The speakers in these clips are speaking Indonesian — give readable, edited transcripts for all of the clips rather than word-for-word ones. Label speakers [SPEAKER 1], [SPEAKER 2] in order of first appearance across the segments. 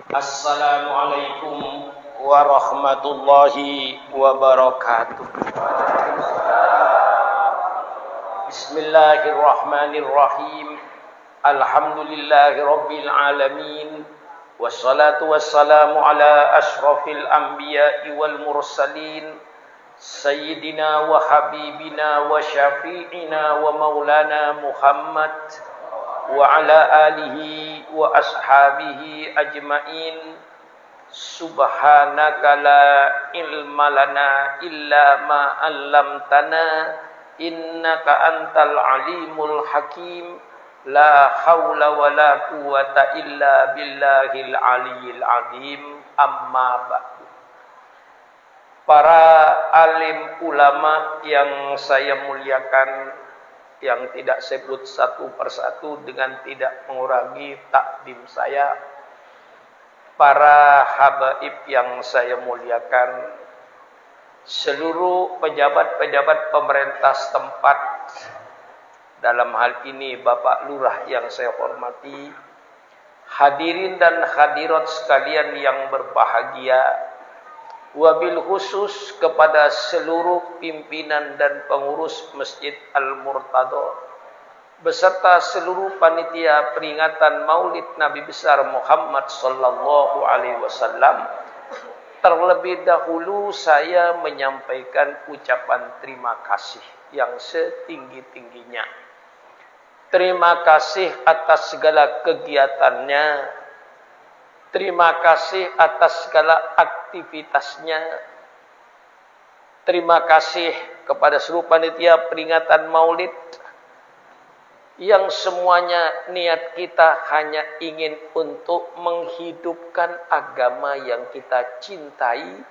[SPEAKER 1] Assalamualaikum warahmatullahi wabarakatuh. Bismillahirrahmanirrahim. Alhamdulillahi rabbil alamin. Wassalatu wassalamu ala ashrafil anbiya'i wal mursalin. Sayyidina wa habibina wa syafi'ina wa maulana Muhammad wa ala alihi wa ashabihi ajma'in. Subhanaka la ilma lana illa ma 'allamtana innaka antal alimul hakim. La haula wa la quwata illa billahil aliyil azim. Amma ba'du. Para alim ulama yang saya muliakan, yang tidak sebut satu persatu dengan tidak mengurangi takdim saya, para habaib yang saya muliakan, seluruh pejabat-pejabat pemerintah setempat, dalam hal ini Bapak Lurah yang saya hormati, hadirin dan hadirat sekalian yang berbahagia, wabil khusus kepada seluruh pimpinan dan pengurus Masjid Al-Murtadha beserta seluruh panitia peringatan Maulid Nabi besar Muhammad sallallahu alaihi wasallam. Terlebih dahulu saya menyampaikan ucapan terima kasih yang setinggi-tingginya. Terima kasih atas segala kegiatannya. Terima kasih atas segala aktivitasnya. Terima kasih kepada seluruh panitia peringatan Maulid yang semuanya niat kita hanya ingin untuk menghidupkan agama yang kita cintai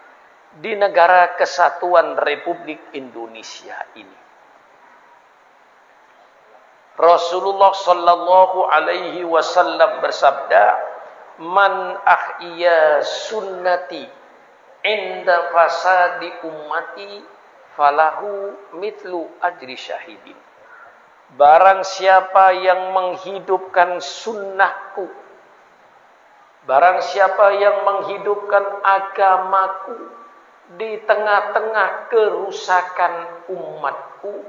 [SPEAKER 1] di negara kesatuan Republik Indonesia ini. Rasulullah sallallahu alaihi wasallam bersabda, "Man ahya sunnati inda fasadi ummati falahu mithlu ajri syahidin." Barang siapa yang menghidupkan sunnahku, barang siapa yang menghidupkan agamaku di tengah-tengah kerusakan umatku,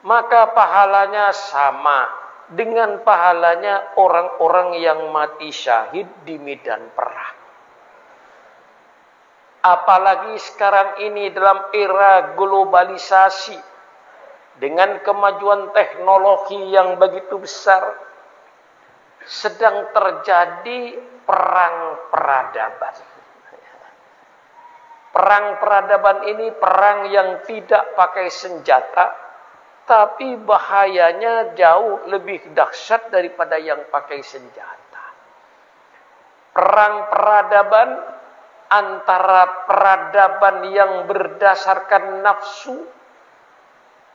[SPEAKER 1] maka pahalanya sama dengan pahalanya orang-orang yang mati syahid di medan perang. Apalagi sekarang ini dalam era globalisasi, dengan kemajuan teknologi yang begitu besar, sedang terjadi perang peradaban. Perang peradaban ini perang yang tidak pakai senjata, tapi bahayanya jauh lebih dahsyat daripada yang pakai senjata. Perang peradaban antara peradaban yang berdasarkan nafsu,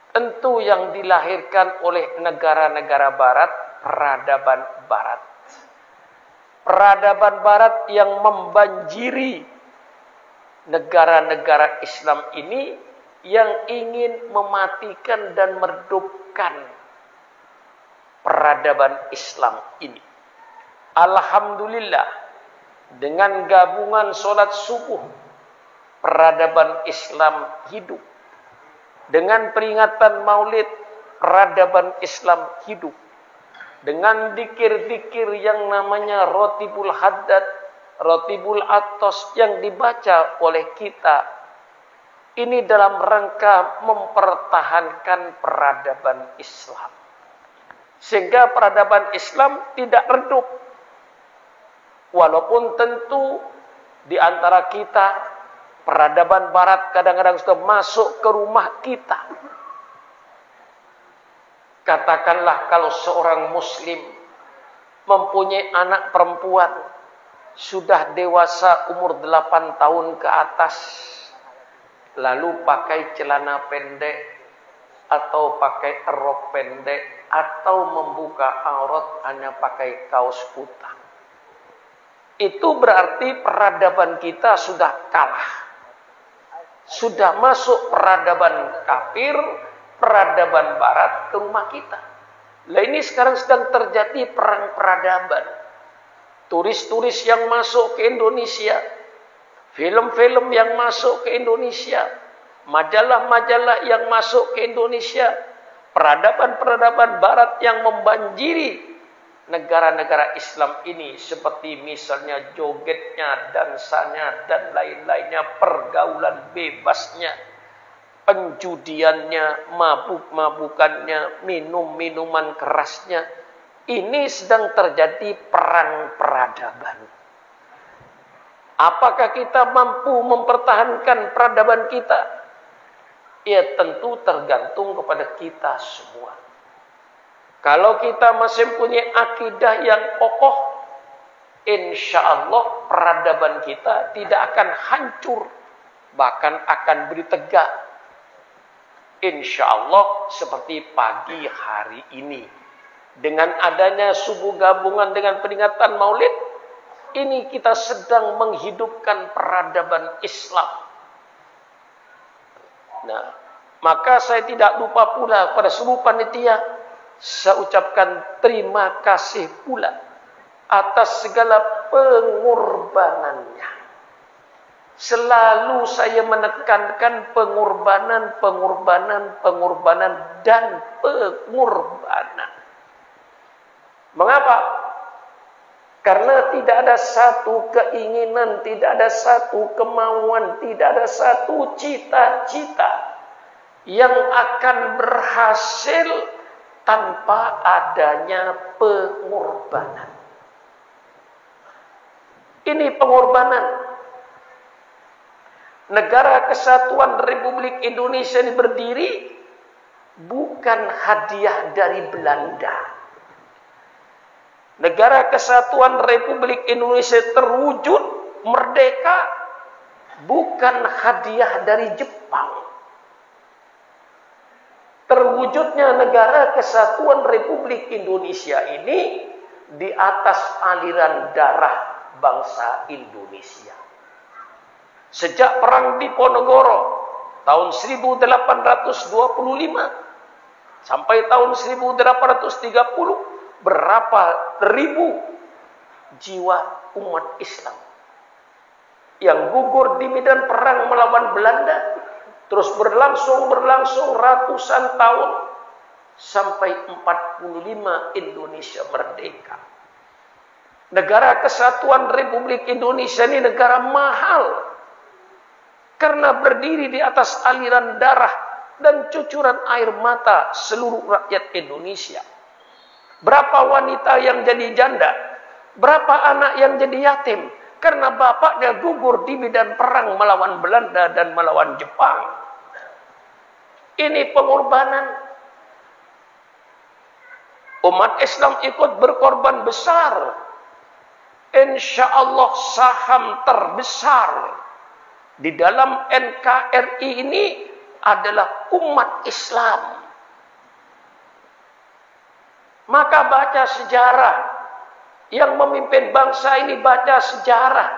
[SPEAKER 1] tentu yang dilahirkan oleh negara-negara barat, peradaban barat. Peradaban barat yang membanjiri negara-negara Islam ini, yang ingin mematikan dan meredupkan peradaban Islam ini. Alhamdulillah, dengan gabungan sholat subuh, peradaban Islam hidup. Dengan peringatan Maulid, peradaban Islam hidup. Dengan dikir-dikir yang namanya Rotibul Haddad, Rotibul Atos yang dibaca oleh kita, ini dalam rangka mempertahankan peradaban Islam. Sehingga peradaban Islam tidak redup. Walaupun tentu di antara kita, peradaban barat kadang-kadang sudah masuk ke rumah kita. Katakanlah kalau seorang muslim mempunyai anak perempuan sudah dewasa umur 8 tahun ke atas, lalu pakai celana pendek atau pakai rok pendek atau membuka aurat hanya pakai kaos kutang, itu berarti peradaban kita sudah kalah. Sudah masuk peradaban kafir, peradaban barat ke rumah kita. Lah ini sekarang sedang terjadi perang peradaban. turis-turis yang masuk ke Indonesia, film-film yang masuk ke Indonesia, majalah-majalah yang masuk ke Indonesia, peradaban-peradaban barat yang membanjiri negara-negara Islam ini, seperti misalnya jogetnya, dansanya, dan lain-lainnya, pergaulan bebasnya, penjudiannya, mabuk-mabukannya, minum-minuman kerasnya. Ini sedang terjadi perang peradaban. Apakah kita mampu mempertahankan peradaban kita? Ya tentu tergantung kepada kita semua. Kalau kita masih punya akidah yang kokoh, insya Allah peradaban kita tidak akan hancur, bahkan akan bertegak. Insya Allah seperti pagi hari ini, dengan adanya subuh gabungan dengan peringatan Maulid, ini kita sedang menghidupkan peradaban Islam. Nah, maka saya tidak lupa pula pada seluruh panitia, saya ucapkan terima kasih pula atas segala pengorbanannya. Selalu saya menekankan pengorbanan, dan pengorbanan. Mengapa? Karena tidak ada satu keinginan, tidak ada satu kemauan, tidak ada satu cita-cita yang akan berhasil tanpa adanya pengorbanan. Ini pengorbanan. Negara Kesatuan Republik Indonesia ini berdiri bukan hadiah dari Belanda. Negara Kesatuan Republik Indonesia terwujud merdeka bukan hadiah dari Jepang. Terwujudnya negara Kesatuan Republik Indonesia ini di atas aliran darah bangsa Indonesia. Sejak Perang Diponegoro tahun 1825 sampai tahun 1830, berapa ribu jiwa umat Islam yang gugur di medan perang melawan Belanda. Terus berlangsung ratusan tahun sampai 45 Indonesia merdeka. Negara Kesatuan Republik Indonesia ini negara mahal karena berdiri di atas aliran darah dan cucuran air mata seluruh rakyat Indonesia. Berapa wanita yang jadi janda, berapa anak yang jadi yatim karena bapaknya gugur di medan perang melawan Belanda dan melawan Jepang. Ini pengorbanan. Umat Islam ikut berkorban besar. Insya Allah saham terbesar di dalam NKRI ini adalah umat Islam. Maka baca sejarah. Yang memimpin bangsa ini baca sejarah.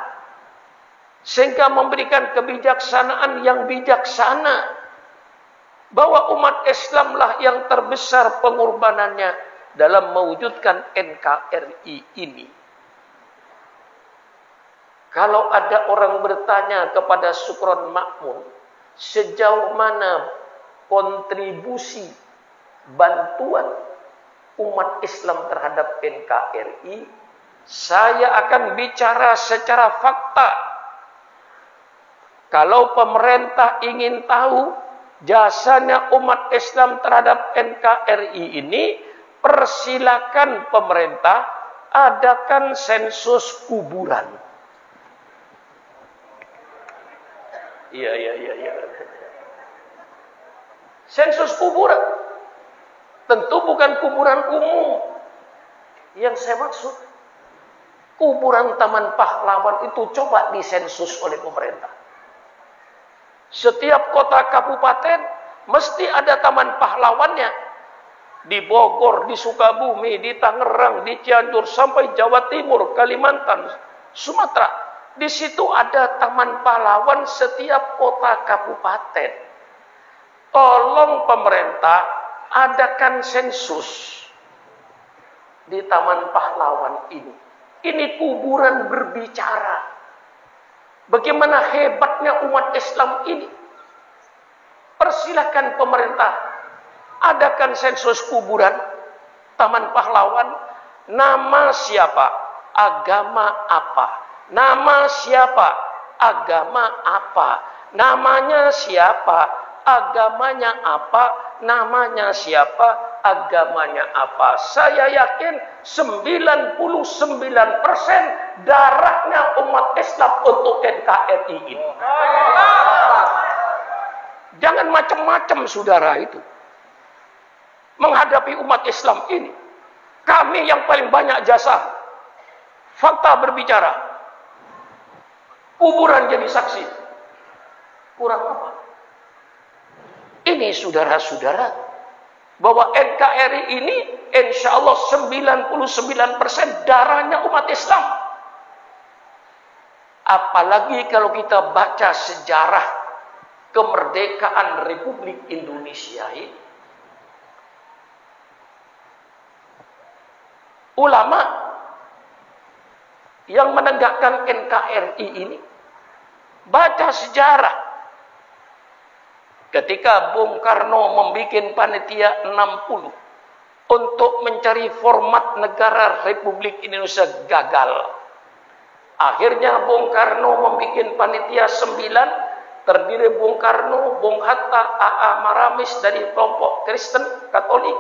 [SPEAKER 1] Sehingga memberikan kebijaksanaan yang bijaksana. Bahwa umat Islamlah yang terbesar pengorbanannya dalam mewujudkan NKRI ini. Kalau ada orang bertanya kepada Sukron Makmun, sejauh mana kontribusi bantuan umat Islam terhadap NKRI, saya akan bicara secara fakta. Kalau pemerintah ingin tahu jasanya umat Islam terhadap NKRI ini, persilakan pemerintah adakan sensus kuburan. Iya. Sensus kuburan. Tentu bukan kuburan umum. Yang saya maksud, kuburan Taman Pahlawan itu coba disensus oleh pemerintah. Setiap kota kabupaten mesti ada taman pahlawannya. Di Bogor, di Sukabumi, di Tangerang, di Cianjur, sampai Jawa Timur, Kalimantan, Sumatera. Di situ ada taman pahlawan setiap kota kabupaten. Tolong pemerintah adakan sensus di taman pahlawan ini. Ini kuburan berbicara. Bagaimana hebatnya umat Islam ini. Persilahkan pemerintah adakan sensus kuburan, Taman Pahlawan, nama siapa, agama apa, nama siapa, agama apa, namanya siapa, agamanya apa, namanya siapa, agamanya apa. Saya yakin 99% darahnya umat Islam untuk NKRI ini. Jangan macam-macam saudara itu. Menghadapi umat Islam ini. Kami yang paling banyak jasa. Fakta berbicara. Kuburan jadi saksi. Kurang apa? Ini saudara-saudara. Bahwa NKRI ini insya Allah 99% darahnya umat Islam. Apalagi kalau kita baca sejarah kemerdekaan Republik Indonesia ini. Ulama yang menegakkan NKRI ini baca sejarah. Ketika Bung Karno membuat panitia 60 untuk mencari format negara Republik Indonesia gagal. Akhirnya Bung Karno membuat panitia 9 terdiri Bung Karno, Bung Hatta, A.A. Maramis dari kelompok Kristen Katolik,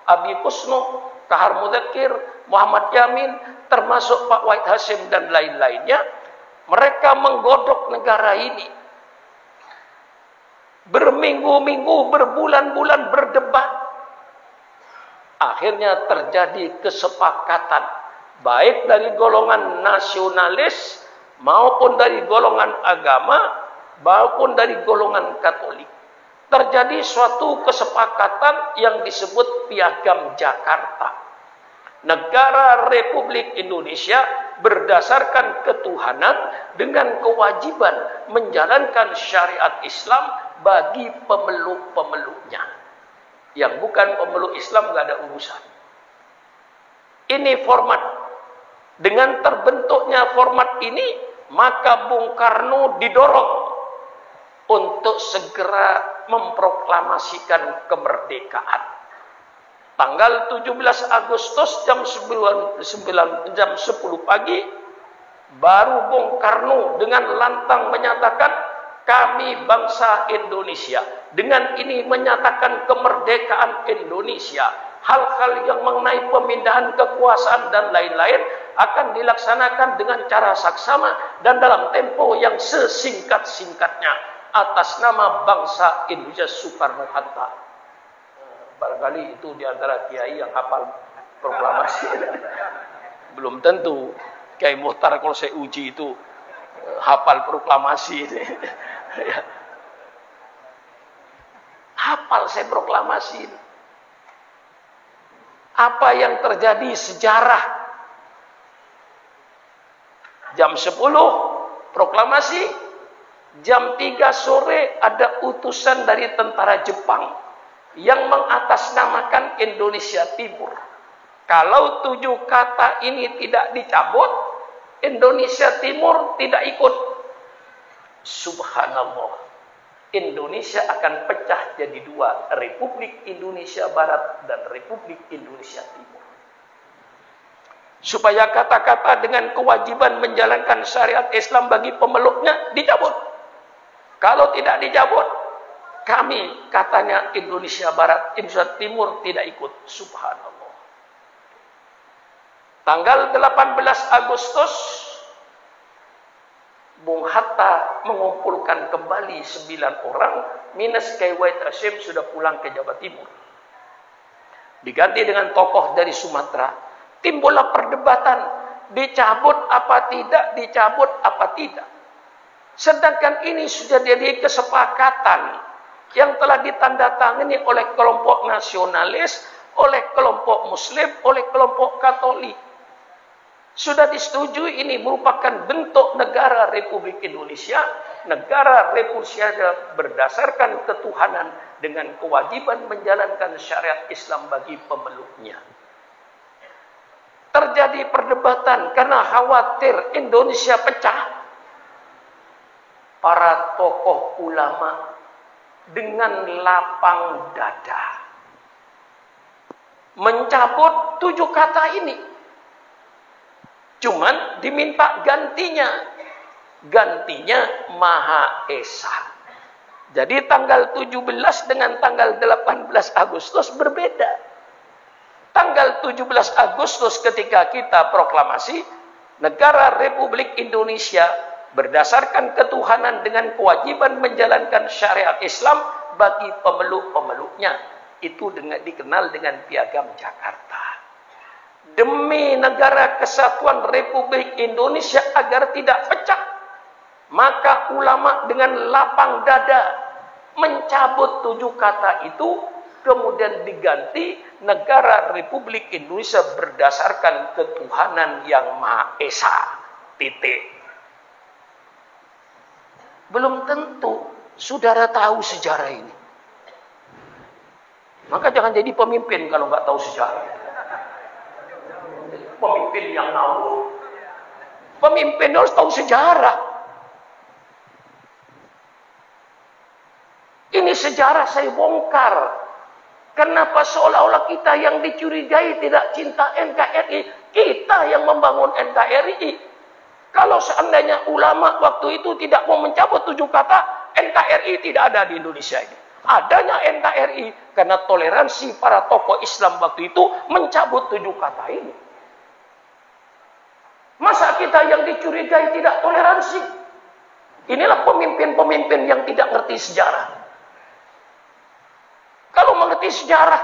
[SPEAKER 1] Abi Kusno, Kahar Mudzakkir, Muhammad Yamin, termasuk Pak Wahid Hasyim dan lain-lainnya. Mereka menggodok negara ini. Berminggu-minggu, berbulan-bulan berdebat. Akhirnya terjadi kesepakatan baik dari golongan nasionalis maupun dari golongan agama maupun dari golongan Katolik. Terjadi suatu kesepakatan yang disebut Piagam Jakarta. Negara Republik Indonesia berdasarkan ketuhanan dengan kewajiban menjalankan syariat Islam bagi pemeluk-pemeluknya. Yang bukan pemeluk Islam gak ada urusan. Ini format. Dengan terbentuknya format ini, maka Bung Karno didorong untuk segera memproklamasikan kemerdekaan. Tanggal 17 Agustus jam 10 pagi, baru Bung Karno dengan lantang menyatakan, kami bangsa Indonesia. Dengan ini menyatakan kemerdekaan Indonesia. Hal-hal yang mengenai pemindahan kekuasaan dan lain-lain akan dilaksanakan dengan cara saksama dan dalam tempo yang sesingkat-singkatnya atas nama bangsa Indonesia Soekarno-Hatta. Barangkali itu diantara kiai yang hafal proklamasi. Belum tentu Kiai Muhtar kalau saya uji itu hafal proklamasi. Hafal saya proklamasi. Apa yang terjadi sejarah. Jam 10 proklamasi, jam 3 sore ada utusan dari tentara Jepang yang mengatasnamakan Indonesia Timur. Kalau 7 kata ini tidak dicabut, Indonesia Timur tidak ikut. Subhanallah. Indonesia akan pecah jadi 2, Republik Indonesia Barat dan Republik Indonesia Timur. Supaya kata-kata dengan kewajiban menjalankan syariat Islam bagi pemeluknya dicabut. Kalau tidak dicabut, kami katanya Indonesia Barat, Indonesia Timur tidak ikut. Subhanallah. Tanggal 18 Agustus, Bung Hatta mengumpulkan kembali 9 orang, minus Kiai Wahid Hasyim sudah pulang ke Jawa Timur. Diganti dengan tokoh dari Sumatera. Timbullah perdebatan, dicabut apa tidak, dicabut apa tidak. Sedangkan ini sudah jadi kesepakatan yang telah ditandatangani oleh kelompok nasionalis, oleh kelompok Muslim, oleh kelompok Katolik. Sudah disetujui ini merupakan bentuk negara Republik Indonesia. Negara Republik Indonesia berdasarkan ketuhanan dengan kewajiban menjalankan syariat Islam bagi pemeluknya. terjadi perdebatan karena khawatir Indonesia pecah, para tokoh ulama dengan lapang dada mencabut 7 kata ini. Cuman diminta gantinya Maha Esa. Jadi tanggal 17 dengan tanggal 18 Agustus berbeda. Tanggal 17 Agustus ketika kita proklamasi negara Republik Indonesia berdasarkan ketuhanan dengan kewajiban menjalankan syariat Islam bagi pemeluk-pemeluknya. Itu dikenal dengan Piagam Jakarta. Demi negara kesatuan Republik Indonesia agar tidak pecah, maka ulama dengan lapang dada mencabut 7 kata itu, kemudian diganti negara Republik Indonesia berdasarkan ketuhanan yang Maha Esa. Titik. Belum tentu saudara tahu sejarah ini. Maka jangan jadi pemimpin kalau nggak tahu sejarah. Pemimpin yang ngawur. Pemimpin harus tahu sejarah. Ini sejarah saya bongkar. Kenapa seolah-olah kita yang dicurigai tidak cinta NKRI? Kita yang membangun NKRI. Kalau seandainya ulama waktu itu tidak mau mencabut 7 kata, NKRI tidak ada di Indonesia ini. Adanya NKRI karena toleransi para tokoh Islam waktu itu mencabut 7 kata ini. Masa kita yang dicurigai tidak toleransi? Inilah pemimpin-pemimpin yang tidak ngerti sejarah. Kalau mengerti sejarah,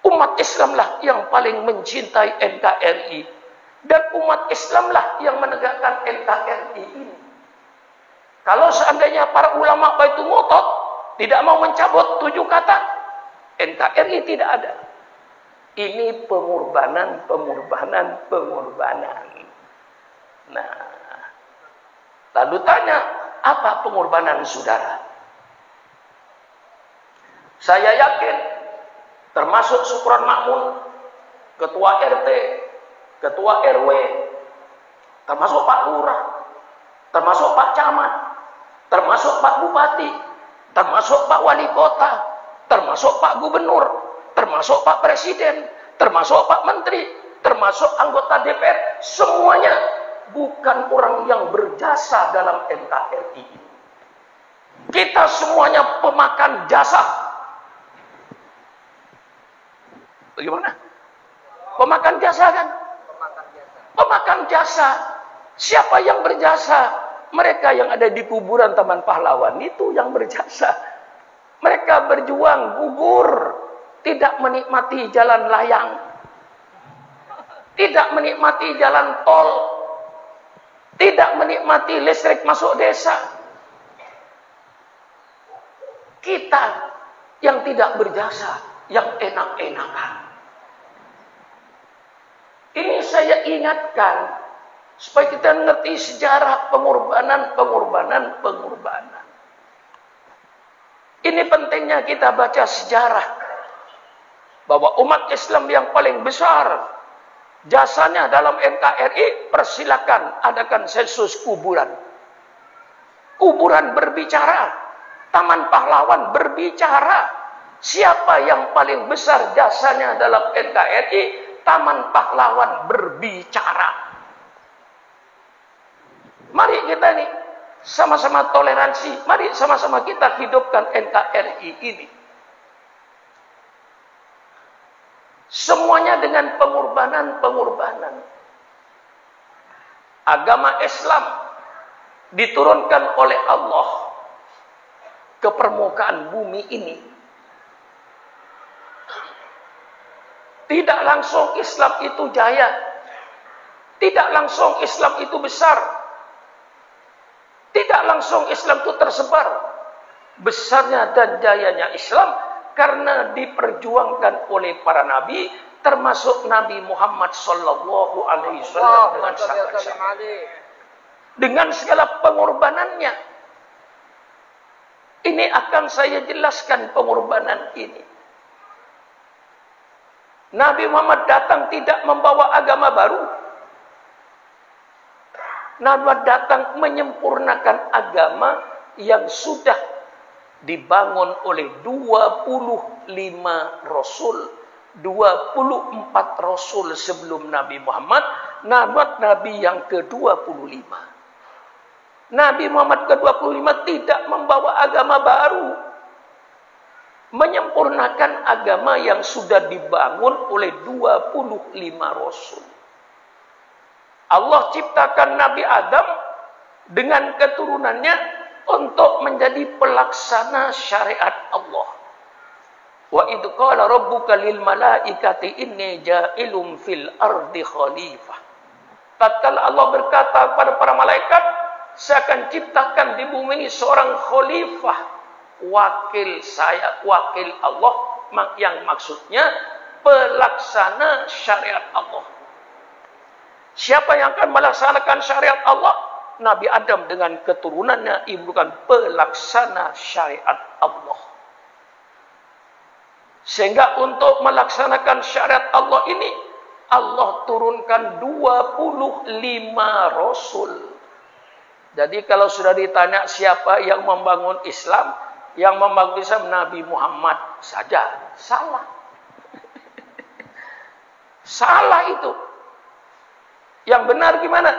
[SPEAKER 1] umat Islamlah yang paling mencintai NKRI. Dan umat Islamlah yang menegakkan NKRI ini. Kalau seandainya para ulama itu ngotot, tidak mau mencabut 7 kata, NKRI tidak ada. Ini pengorbanan. Nah, lalu tanya, apa pengorbanan saudara? Saya yakin, termasuk Syukron Makmun, Ketua RT, Ketua RW, termasuk Pak Lurah, termasuk Pak Camat, termasuk Pak Bupati, termasuk Pak Wali Kota, termasuk Pak Gubernur, termasuk Pak Presiden, termasuk Pak Menteri, termasuk anggota DPR, semuanya bukan orang yang berjasa dalam NKRI. Kita semuanya pemakan jasa. Bagaimana? Pemakan jasa kan? Pemakan jasa. Siapa yang berjasa? Mereka yang ada di kuburan Taman Pahlawan itu yang berjasa. Mereka berjuang, gugur, tidak menikmati jalan layang, tidak menikmati jalan tol, tidak menikmati listrik masuk desa. Kita yang tidak berjasa, yang enak-enakan. Ini saya ingatkan supaya kita mengerti sejarah pengorbanan. Ini pentingnya kita baca sejarah bahwa umat Islam yang paling besar jasanya dalam NKRI, persilakan adakan sensus kuburan. Kuburan berbicara, Taman Pahlawan berbicara. Siapa yang paling besar jasanya dalam NKRI? Taman Pahlawan berbicara. Mari kita ini sama-sama toleransi. Mari sama-sama kita hidupkan NKRI ini. Semuanya dengan pengorbanan. Agama Islam diturunkan oleh Allah ke permukaan bumi ini. Tidak langsung Islam itu jaya. Tidak langsung Islam itu besar. Tidak langsung Islam itu tersebar. Besarnya dan jayanya Islam karena diperjuangkan oleh para nabi, termasuk Nabi Muhammad sallallahu alaihi wasallam dengan sahabat-sahabat. Dengan segala pengorbanannya. Ini akan saya jelaskan pengorbanan ini. Nabi Muhammad datang tidak membawa agama baru. Nabi Muhammad datang menyempurnakan agama yang sudah dibangun oleh 25 Rasul, 24 Rasul sebelum Nabi Muhammad. Nabi yang ke-25. Nabi Muhammad ke-25 tidak membawa agama baru, menyempurnakan agama yang sudah dibangun oleh 25 Rasul. Allah ciptakan Nabi Adam dengan keturunannya untuk menjadi pelaksana syariat Allah. Wa idh qala rabbuka lil malaikati inni ja'ilun fil ardi khalifah. Tatkala Allah berkata kepada para malaikat, saya akan ciptakan di bumi ini seorang khalifah, wakil saya, wakil Allah, yang maksudnya pelaksana syariat Allah. Siapa yang akan melaksanakan syariat Allah? Nabi Adam dengan keturunannya, ibu bukan pelaksana syariat Allah. Sehingga untuk melaksanakan syariat Allah ini, Allah turunkan 25 Rasul. Jadi kalau sudah ditanya siapa yang membangun Islam, yang membangun Islam Nabi Muhammad saja. Salah. Salah itu. Yang benar gimana?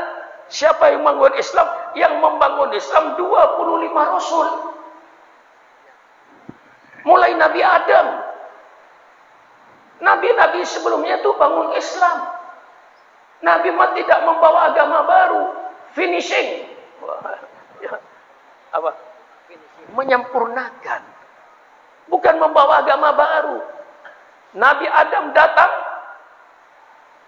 [SPEAKER 1] Siapa yang membangun Islam? Yang membangun Islam 25 Rasul. Mulai Nabi Adam. Nabi-nabi sebelumnya itu bangun Islam. Nabi Muhammad tidak membawa agama baru. Finishing. Apa? Menyempurnakan. Bukan membawa agama baru. Nabi Adam datang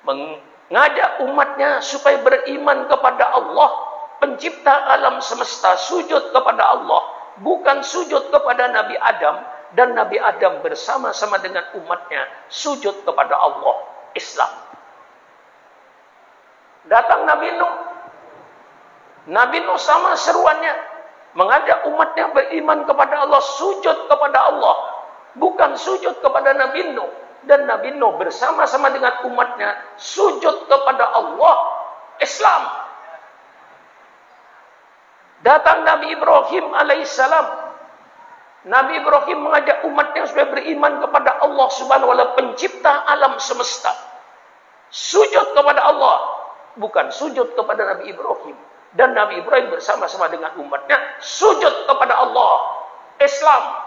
[SPEAKER 1] mengajak umatnya supaya beriman kepada Allah, pencipta alam semesta, sujud kepada Allah, bukan sujud kepada Nabi Adam. Dan Nabi Adam bersama-sama dengan umatnya sujud kepada Allah, Islam. Datang Nabi Nuh. Nabi Nuh sama seruannya, mengajak umatnya beriman kepada Allah, sujud kepada Allah, bukan sujud kepada Nabi Nuh. Dan Nabi Nuh bersama-sama dengan umatnya sujud kepada Allah, Islam. Datang Nabi Ibrahim alaihissalam. Nabi Ibrahim mengajak umatnya supaya beriman kepada Allah Subhanahu wa Ta'ala, pencipta alam semesta. Sujud kepada Allah, bukan sujud kepada Nabi Ibrahim. Dan Nabi Ibrahim bersama-sama dengan umatnya sujud kepada Allah, Islam.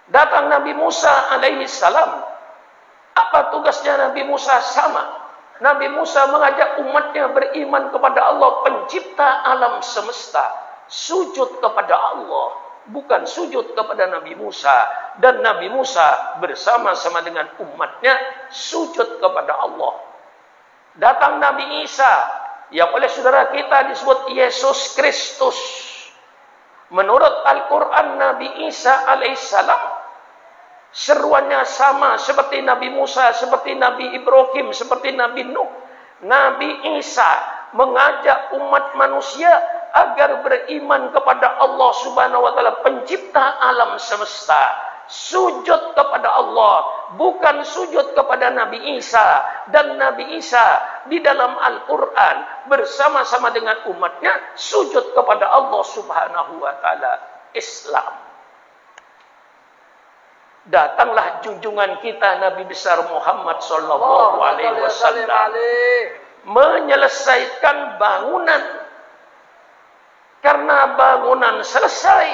[SPEAKER 1] Datang Nabi Musa alaihi salam. Apa tugasnya Nabi Musa? Sama. Nabi Musa mengajak umatnya beriman kepada Allah, pencipta alam semesta. Sujud kepada Allah, bukan sujud kepada Nabi Musa. Dan Nabi Musa bersama-sama dengan umatnya sujud kepada Allah. Datang Nabi Isa, yang oleh saudara kita disebut Yesus Kristus. Menurut Al-Quran, Nabi Isa alaihissalam seruannya sama seperti Nabi Musa, seperti Nabi Ibrahim, seperti Nabi Nuh. Nabi Isa mengajak umat manusia agar beriman kepada Allah Subhanahu wa Ta'ala, pencipta alam semesta. Sujud kepada Allah, bukan sujud kepada Nabi Isa. Dan Nabi Isa di dalam Al-Quran bersama-sama dengan umatnya sujud kepada Allah Subhanahu wa Ta'ala, Islam. Datanglah junjungan kita Nabi besar Muhammad sallallahu alaihi wasallam menyelesaikan bangunan. Karena bangunan selesai,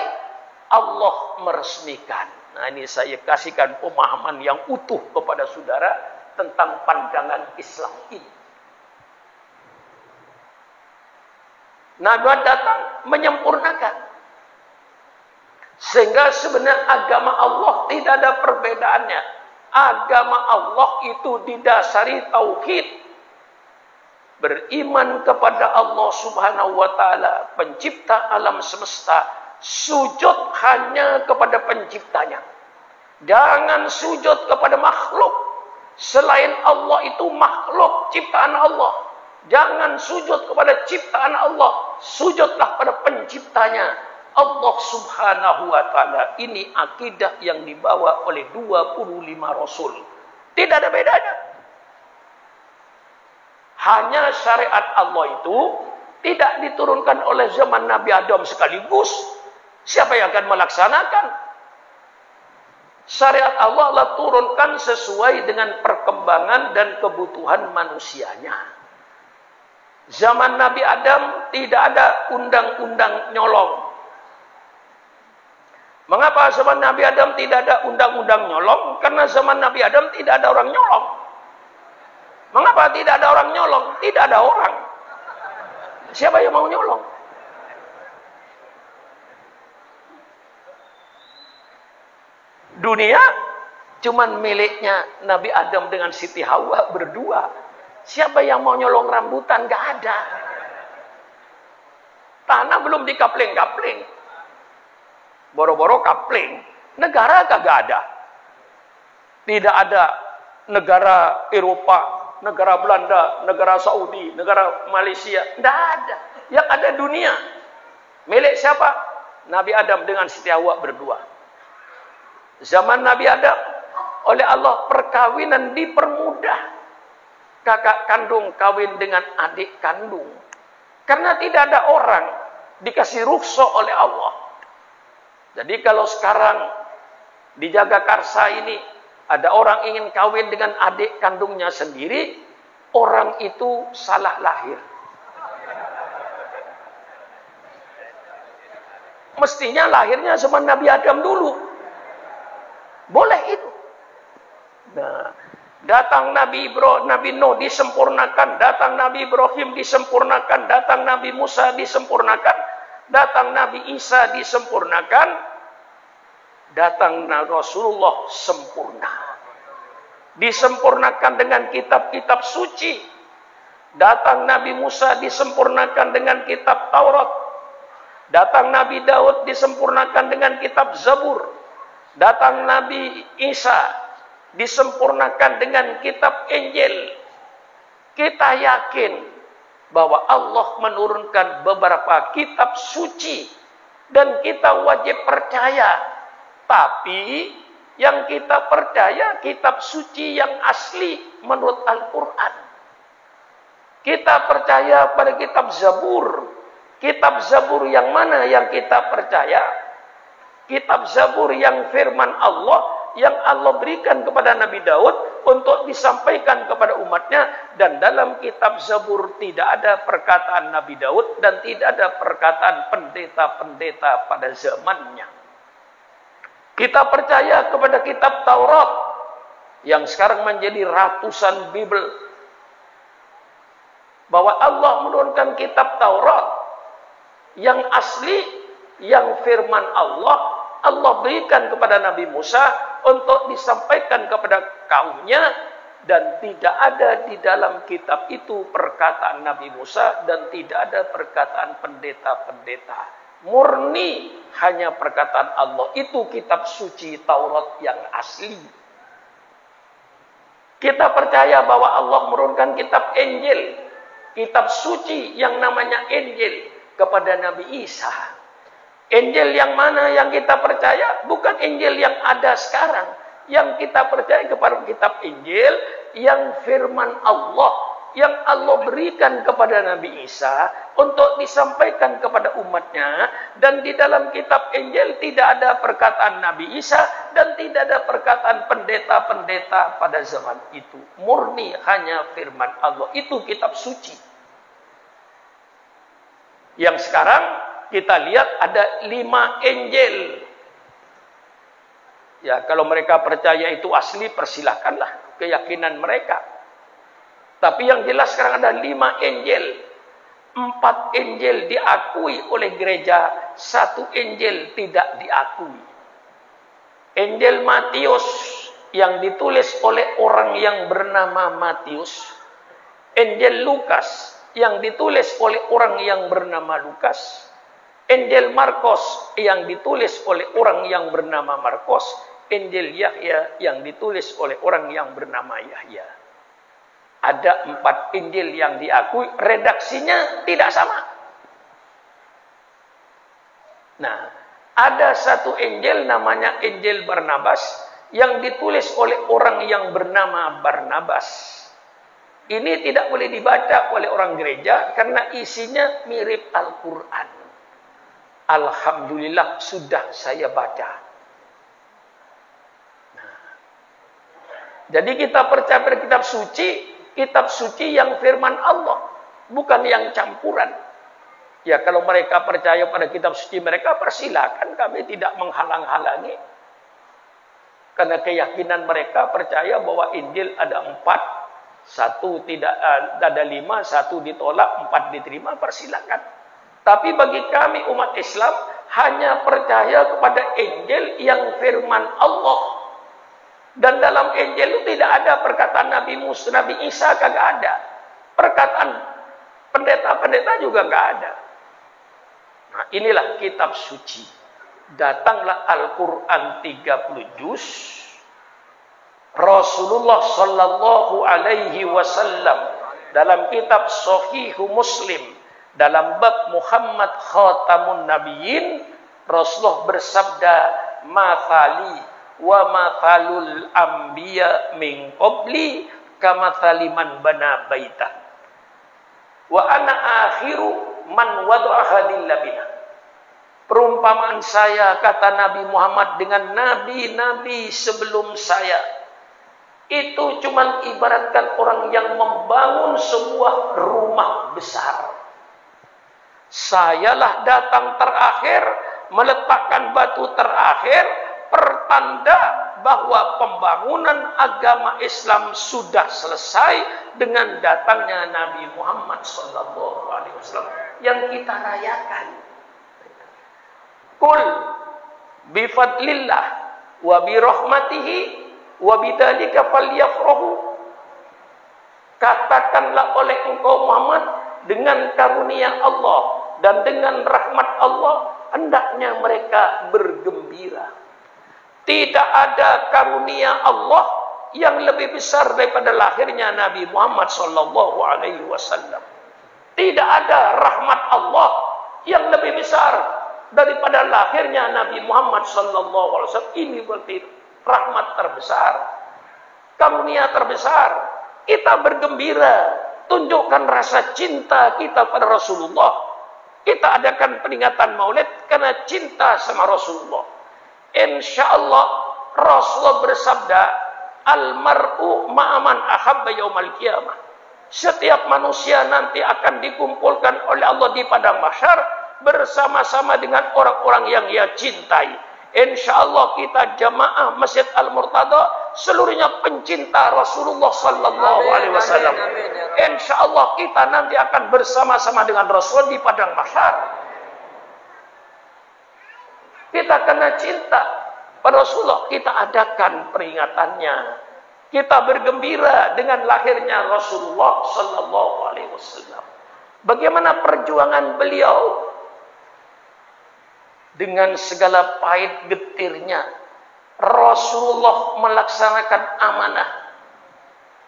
[SPEAKER 1] Allah meresmikan. Nah, ini saya kasihkan pemahaman yang utuh kepada saudara tentang pandangan Islam ini. Nabi datang menyempurnakan. Sehingga sebenarnya agama Allah tidak ada perbedaannya. Agama Allah itu didasari tauhid. Beriman kepada Allah Subhanahu wa Ta'ala, pencipta alam semesta. Sujud hanya kepada penciptanya. Jangan sujud kepada makhluk. Selain Allah itu makhluk ciptaan Allah. Jangan sujud kepada ciptaan Allah. Sujudlah pada penciptanya, Allah Subhanahu wa Ta'ala. Ini akidah yang dibawa oleh 25 Rasul. Tidak ada bedanya. Hanya syariat Allah itu tidak diturunkan oleh zaman Nabi Adam sekaligus. Siapa yang akan melaksanakan? Syariat Allah turunkan sesuai dengan perkembangan dan kebutuhan manusianya. Zaman Nabi Adam tidak ada undang-undang nyolong. Mengapa zaman Nabi Adam tidak ada undang-undang nyolong? Karena zaman Nabi Adam tidak ada orang nyolong. Mengapa tidak ada orang nyolong? Tidak ada orang. Siapa yang mau nyolong? Dunia cuman miliknya Nabi Adam dengan Siti Hawa berdua. Siapa yang mau nyolong rambutan? Gak ada. Tanah belum dikapling-kapling. Boro-boro kapling, negara kagak ada. Tidak ada negara Eropa, negara Belanda, negara Saudi, negara Malaysia. Tidak ada. Yang ada dunia. Milik siapa? Nabi Adam dengan Siti Hawa berdua. Zaman Nabi Adam, oleh Allah perkawinan dipermudah. Kakak kandung kawin dengan adik kandung. Karena tidak ada orang dikasih rukhsah oleh Allah. Jadi kalau sekarang di Jagakarsa ini ada orang ingin kawin dengan adik kandungnya sendiri, orang itu salah lahir. Mestinya lahirnya zaman Nabi Adam dulu. Boleh itu. Nah, datang Nabi Nuh disempurnakan, datang Nabi Ibrahim disempurnakan, datang Nabi Musa disempurnakan. Datang Nabi Isa disempurnakan, datang Rasulullah sempurna. Disempurnakan dengan kitab-kitab suci. Datang Nabi Musa disempurnakan dengan kitab Taurat. Datang Nabi Daud disempurnakan dengan kitab Zabur. Datang Nabi Isa disempurnakan dengan kitab Injil. Kita yakin bahwa Allah menurunkan beberapa kitab suci dan kita wajib percaya. Tapi yang kita percaya kitab suci yang asli menurut Al-Quran. Kita percaya pada kitab Zabur. Kitab Zabur yang mana yang kita percaya? Kitab Zabur yang firman Allah, yang Allah berikan kepada Nabi Daud untuk disampaikan kepada umatnya. Dan dalam kitab Zabur tidak ada perkataan Nabi Daud dan tidak ada perkataan pendeta-pendeta pada zamannya. Kita percaya kepada kitab Taurat yang sekarang menjadi ratusan Bible. Bahwa Allah menurunkan kitab Taurat yang asli, yang firman Allah berikan kepada Nabi Musa untuk disampaikan kepada kaumnya, dan tidak ada di dalam kitab itu perkataan Nabi Musa dan tidak ada perkataan pendeta-pendeta. Murni hanya perkataan Allah. Itu kitab suci Taurat yang asli. Kita percaya bahwa Allah menurunkan kitab Injil, kitab suci yang namanya Injil kepada Nabi Isa. Injil yang mana yang kita percaya? Bukan Injil yang ada sekarang. Yang kita percaya kepada kitab Injil yang firman Allah, yang Allah berikan kepada Nabi Isa untuk disampaikan kepada umatnya. Dan di dalam kitab Injil tidak ada perkataan Nabi Isa dan tidak ada perkataan pendeta-pendeta pada zaman itu. Murni hanya firman Allah. Itu kitab suci. Yang sekarang kita lihat ada 5 Injil. Ya, kalau mereka percaya itu asli, persilahkanlah keyakinan mereka. Tapi yang jelas sekarang ada 5 Injil. 4 Injil diakui oleh gereja, 1 Injil tidak diakui. Injil Matius yang ditulis oleh orang yang bernama Matius. Injil Lukas yang ditulis oleh orang yang bernama Lukas. Injil Markus yang ditulis oleh orang yang bernama Markus. Injil Yahya yang ditulis oleh orang yang bernama Yahya. Ada 4 Injil yang diakui, redaksinya tidak sama. Nah, ada 1 Injil namanya Injil Barnabas yang ditulis oleh orang yang bernama Barnabas. Ini tidak boleh dibaca oleh orang gereja karena isinya mirip Al-Quran. Alhamdulillah sudah saya baca. Nah, jadi kita percaya pada kitab suci yang firman Allah, bukan yang campuran. Ya, kalau mereka percaya pada kitab suci mereka, persilakan, kami tidak menghalang-halangi. Karena keyakinan mereka percaya bahwa Injil ada 4, 1 tidak ada 5, 1 ditolak, 4 diterima, persilakan. Tapi bagi kami umat Islam hanya percaya kepada Injil yang firman Allah. Dan dalam Injil itu tidak ada perkataan Nabi Musa, Nabi Isa, kagak ada. Perkataan pendeta-pendeta juga nggak ada. Nah, inilah kitab suci. Datanglah Al-Quran 30 juz. Rasulullah sallallahu alaihi wasallam dalam kitab Shahihu Muslim dalam bab Muhammad khatamun nabiyyin, Rasulullah bersabda, "Mathali wa mathalul anbiya min qabli kamathali man bana baita wa ana akhiru man wada'a hadil labina." Perumpamaan saya, kata Nabi Muhammad, dengan nabi-nabi sebelum saya itu cuman ibaratkan orang yang membangun sebuah rumah besar. Sayalah datang terakhir, meletakkan batu terakhir, pertanda bahwa pembangunan agama Islam sudah selesai dengan datangnya Nabi Muhammad SAW yang kita rayakan. Qul bifadlillah wa birahmatihi wa bidzalika falyafrahu. Katakanlah oleh engkau Muhammad, dengan karunia Allah dan dengan rahmat Allah hendaknya mereka bergembira. Tidak ada karunia Allah yang lebih besar daripada lahirnya Nabi Muhammad sallallahu alaihi wasallam. Tidak ada rahmat Allah yang lebih besar daripada lahirnya Nabi Muhammad sallallahu alaihi wasallam. Ini berarti rahmat terbesar, karunia terbesar. Kita bergembira, tunjukkan rasa cinta kita pada Rasulullah. Kita adakan peringatan Maulid karena cinta sama Rasulullah. Insyaallah Rasulullah bersabda, "Al-mar'u ma'aman ahabba yaumal qiyamah." Setiap manusia nanti akan dikumpulkan oleh Allah di padang mahsyar bersama-sama dengan orang-orang yang ia cintai. Insyaallah kita jamaah Masjid Al-Murtada seluruhnya pencinta Rasulullah sallallahu alaihi wasallam. Insyaallah kita nanti akan bersama-sama dengan Rasul di padang mahsyar. Kita kena cinta pada Rasulullah, kita adakan peringatannya. Kita bergembira dengan lahirnya Rasulullah sallallahu alaihi wasallam. Bagaimana perjuangan beliau dengan segala pahit getirnya, Rasulullah melaksanakan amanah.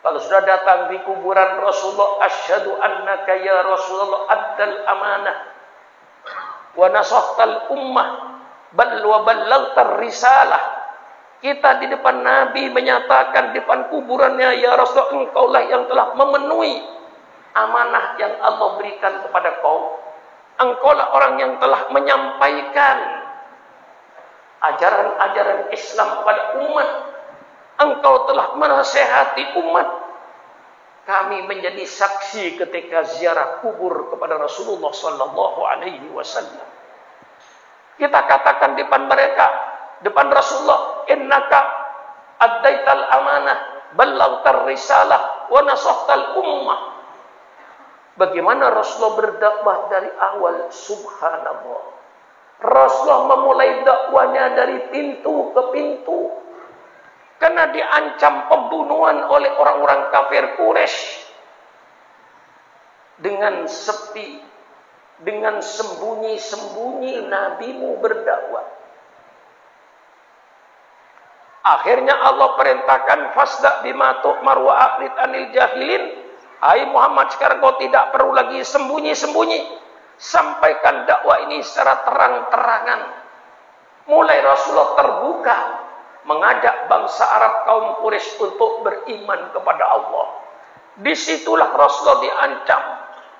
[SPEAKER 1] Kalau sudah datang di kuburan Rasulullah, asyhadu annaka ya Rasulullah addal amanah wa nasahtal ummah bal wa ballaghtar risalah. Kita di depan Nabi menyatakan di depan kuburannya, ya Rasulullah, engkaulah yang telah memenuhi amanah yang Allah berikan kepada kau. Engkaulah orang yang telah menyampaikan ajaran-ajaran Islam kepada umat. Engkau telah menasehati umat. Kami menjadi saksi ketika ziarah kubur kepada Rasulullah sallallahu alaihi wasallam. Kita katakan di depan mereka, depan Rasulullah, innaka addaital amanah, ballaghtar risalah, wa nasahtal ummah. Bagaimana Rasulullah berdakwah dari awal? Subhanallah. Rasulullah memulai dakwanya dari pintu ke pintu. Karena diancam pembunuhan oleh orang-orang kafir Quraisy. Dengan sepi, dengan sembunyi-sembunyi nabimu berdakwah. Akhirnya Allah perintahkan fasda bima tu'mar wa a'rid anil jahilin. Hai Muhammad, sekarang kau tidak perlu lagi sembunyi-sembunyi. Sampaikan dakwah ini secara terang-terangan. Mulai Rasulullah terbuka mengajak bangsa Arab kaum Quraisy untuk beriman kepada Allah. Disitulah Rasulullah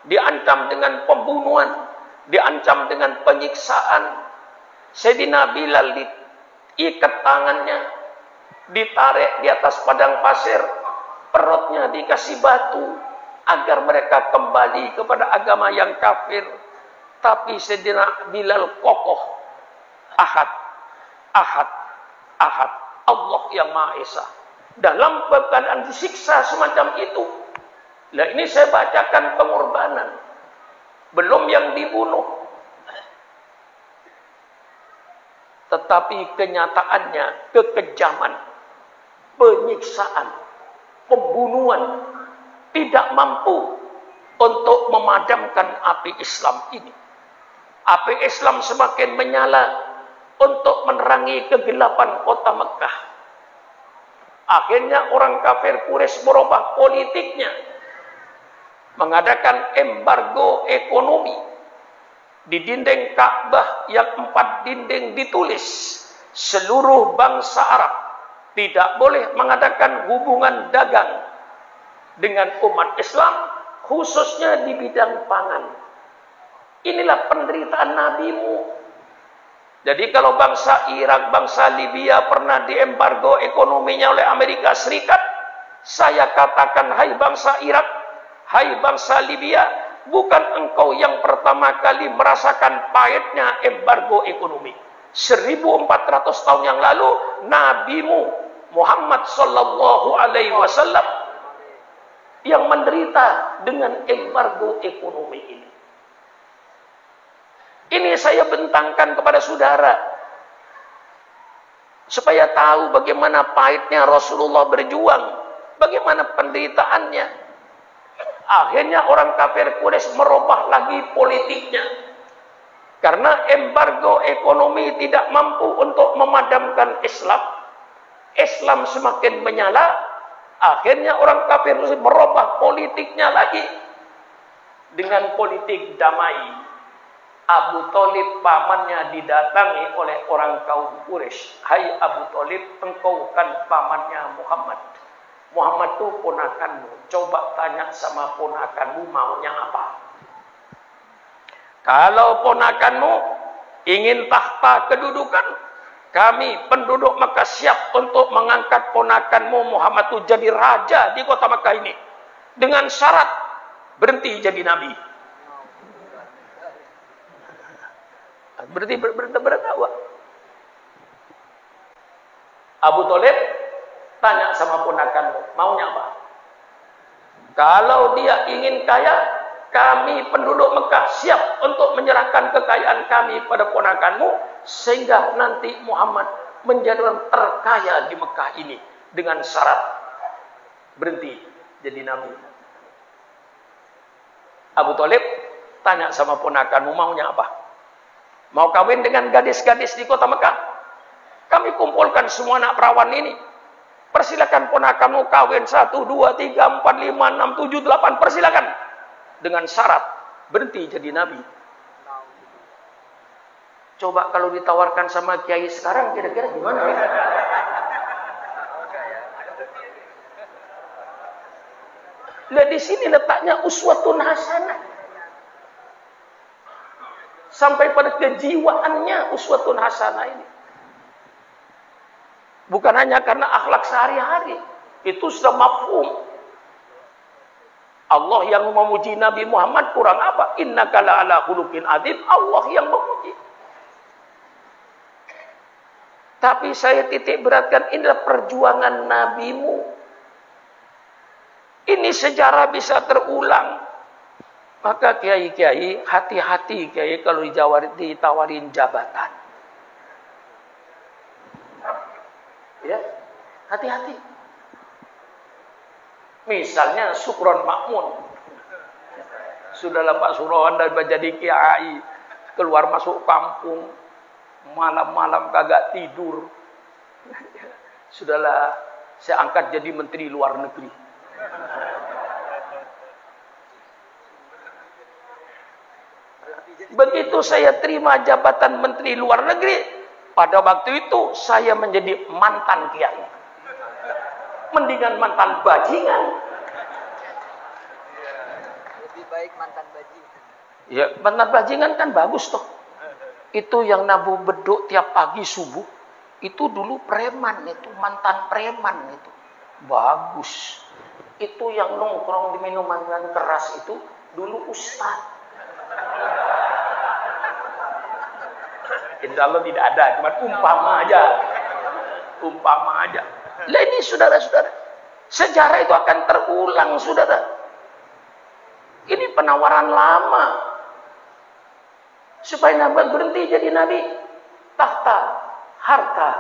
[SPEAKER 1] diancam dengan pembunuhan, diancam dengan penyiksaan. Sayyidina Bilal diikat tangannya, ditarik di atas padang pasir, perutnya dikasih batu agar mereka kembali kepada agama yang kafir. Tapi Sayyidina Bilal kokoh, ahad, ahad, ahad, Allah yang Maha Esa. Dalam keadaan disiksa semacam itu, lah ini saya bacakan pengorbanan, belum yang dibunuh. Tetapi kenyataannya kekejaman, penyiksaan, pembunuhan tidak mampu untuk memadamkan api Islam ini. Api Islam semakin menyala untuk menerangi kegelapan kota Mekah. Akhirnya orang kafir Quraisy merubah politiknya, mengadakan embargo ekonomi. Di dinding Ka'bah yang 4 dinding ditulis, seluruh bangsa Arab tidak boleh mengadakan hubungan dagang dengan umat Islam, khususnya di bidang pangan. Inilah penderitaan nabimu. Jadi kalau bangsa Irak, bangsa Libya pernah diembargo ekonominya oleh Amerika Serikat, saya katakan, hai bangsa Irak, hai bangsa Libya, bukan engkau yang pertama kali merasakan pahitnya embargo ekonomi. 1400 tahun yang lalu, nabimu Muhammad sallallahu alaihi wasallam yang menderita dengan embargo ekonomi ini. Ini saya bentangkan kepada saudara supaya tahu bagaimana pahitnya Rasulullah berjuang, bagaimana penderitaannya. Akhirnya orang kafir Quraisy merubah lagi politiknya. Karena embargo ekonomi tidak mampu untuk memadamkan Islam. Islam semakin menyala. Akhirnya orang kafir merubah politiknya lagi dengan politik damai. Abu Thalib pamannya didatangi oleh orang kaum Quraisy. Hai Abu Thalib, engkau kan pamannya Muhammad. Muhammad itu ponakanmu. Coba tanya sama ponakanmu maunya apa. Kalau ponakanmu ingin tahta kedudukan, kami penduduk Mekah siap untuk mengangkat ponakanmu Muhammad itu jadi raja di kota Mekah ini. Dengan syarat berhenti jadi nabi. Berhenti berdakwah. Abu Thalib tanya sama ponakanmu, maunya apa? Kalau dia ingin kaya, kami penduduk Mekah siap untuk menyerahkan kekayaan kami pada ponakanmu, sehingga nanti Muhammad menjadi orang terkaya di Mekah ini dengan syarat berhenti jadi nabi. Abu Thalib tanya sama ponakanmu, maunya apa? Mau kawin dengan gadis-gadis di kota Mekah? Kami kumpulkan semua anak perawan ini. Persilakan ponakanmu kawin 1, 2, 3, 4, 5, 6, 7, 8. Persilakan. Dengan syarat berhenti jadi nabi. Coba kalau ditawarkan sama kiai sekarang, kira-kira gimana? Lihat di sini letaknya uswatun hasanah. Sampai pada kejiwaannya uswatun hasanah ini. Bukan hanya karena akhlak sehari-hari. Itu sudah mafhum. Allah yang memuji Nabi Muhammad kurang apa? Innaka la'ala khuluqin adzim. Allah yang memuji. Tapi saya titik beratkan, inilah perjuangan nabimu. Ini sejarah bisa terulang. Maka kiai-kiai, hati-hati kiai kalau ditawarin jabatan. Ya, hati-hati. Misalnya Sukron Makmun. Sudahlah Pak Surohan dari jadi kiai, keluar masuk kampung, malam-malam kagak tidur. Sudahlah, saya angkat jadi menteri luar negeri. Begitu saya terima jabatan menteri luar negeri, Pada waktu itu saya menjadi mantan kiai. Mendingan mantan bajingan.
[SPEAKER 2] Lebih baik mantan bajingan.
[SPEAKER 1] Ya, mantan bajingan kan bagus toh. Itu yang nabu beduk tiap pagi subuh. Itu dulu preman itu, mantan preman itu. Bagus. Itu yang nongkrong di minuman keras itu dulu ustaz. Insya Allah tidak ada, cuma umpama aja. Umpama aja. Lah ini saudara-saudara, sejarah itu akan terulang, saudara. Ini penawaran lama. Supaya Nabi berhenti jadi nabi. Tahta, harta,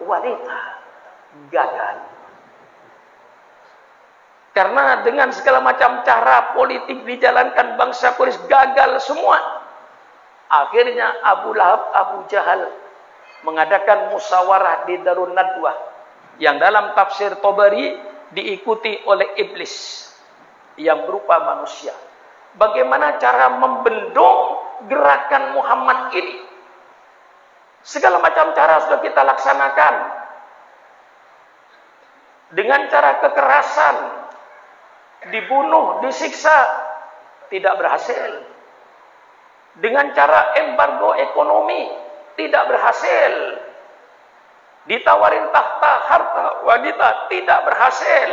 [SPEAKER 1] wanita, gagal. Karena dengan segala macam cara politik dijalankan bangsa Quraisy gagal semua. Akhirnya Abu Lahab, Abu Jahal mengadakan musyawarah di Darun Nadwah yang dalam tafsir Tabari diikuti oleh iblis yang berupa manusia. Bagaimana cara membendung gerakan Muhammad ini? Segala macam cara sudah kita laksanakan. Dengan cara kekerasan, dibunuh, disiksa, tidak berhasil. Dengan cara embargo ekonomi, tidak berhasil. Ditawarin tahta, harta, wanita, tidak berhasil.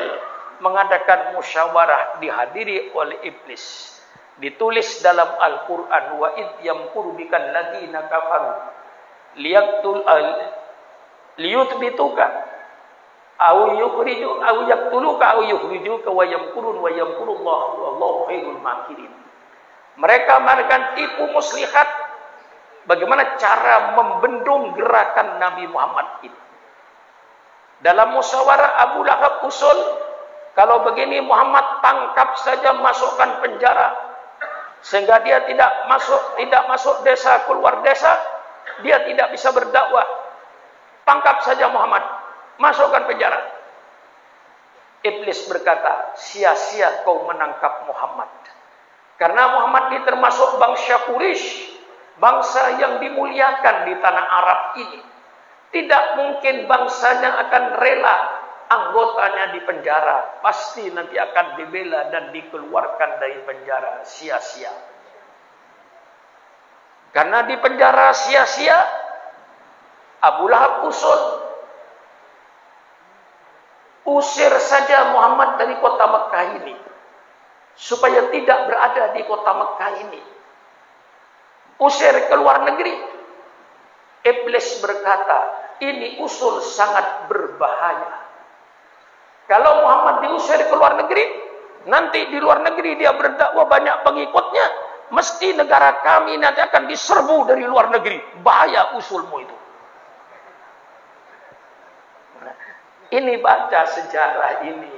[SPEAKER 1] Mengadakan musyawarah dihadiri oleh iblis. Ditulis dalam Al-Quran, wa id yamkuru bikal ladina kafaru liyuthbituka au yukhriju au yaqtuluka au yukhrijuka wa yamkurun wa yamkurullahu wallahu khairul makirin. Mereka mengadakan tipu muslihat bagaimana cara membendung gerakan Nabi Muhammad ini. Dalam musyawarah Abu Lahab usul, kalau begini Muhammad tangkap saja, masukkan penjara. Sehingga dia tidak masuk desa, keluar desa, dia tidak bisa berdakwah. Tangkap saja Muhammad, masukkan penjara. Iblis berkata, sia-sia kau menangkap Muhammad. Karena Muhammad ini termasuk bangsa Quraisy, bangsa yang dimuliakan di tanah Arab ini. Tidak mungkin bangsanya akan rela anggotanya di penjara. Pasti nanti akan dibela dan dikeluarkan dari penjara sia-sia. Karena di penjara sia-sia, Abu Lahab usul, usir saja Muhammad dari kota Mekah ini, supaya tidak berada di kota Mekah ini. Usir ke luar negeri. Iblis berkata, ini usul sangat berbahaya. Kalau Muhammad diusir ke luar negeri, nanti di luar negeri dia berdakwah banyak pengikutnya, mesti negara kami nanti akan diserbu dari luar negeri. Bahaya usulmu itu. Nah, ini baca sejarah ini.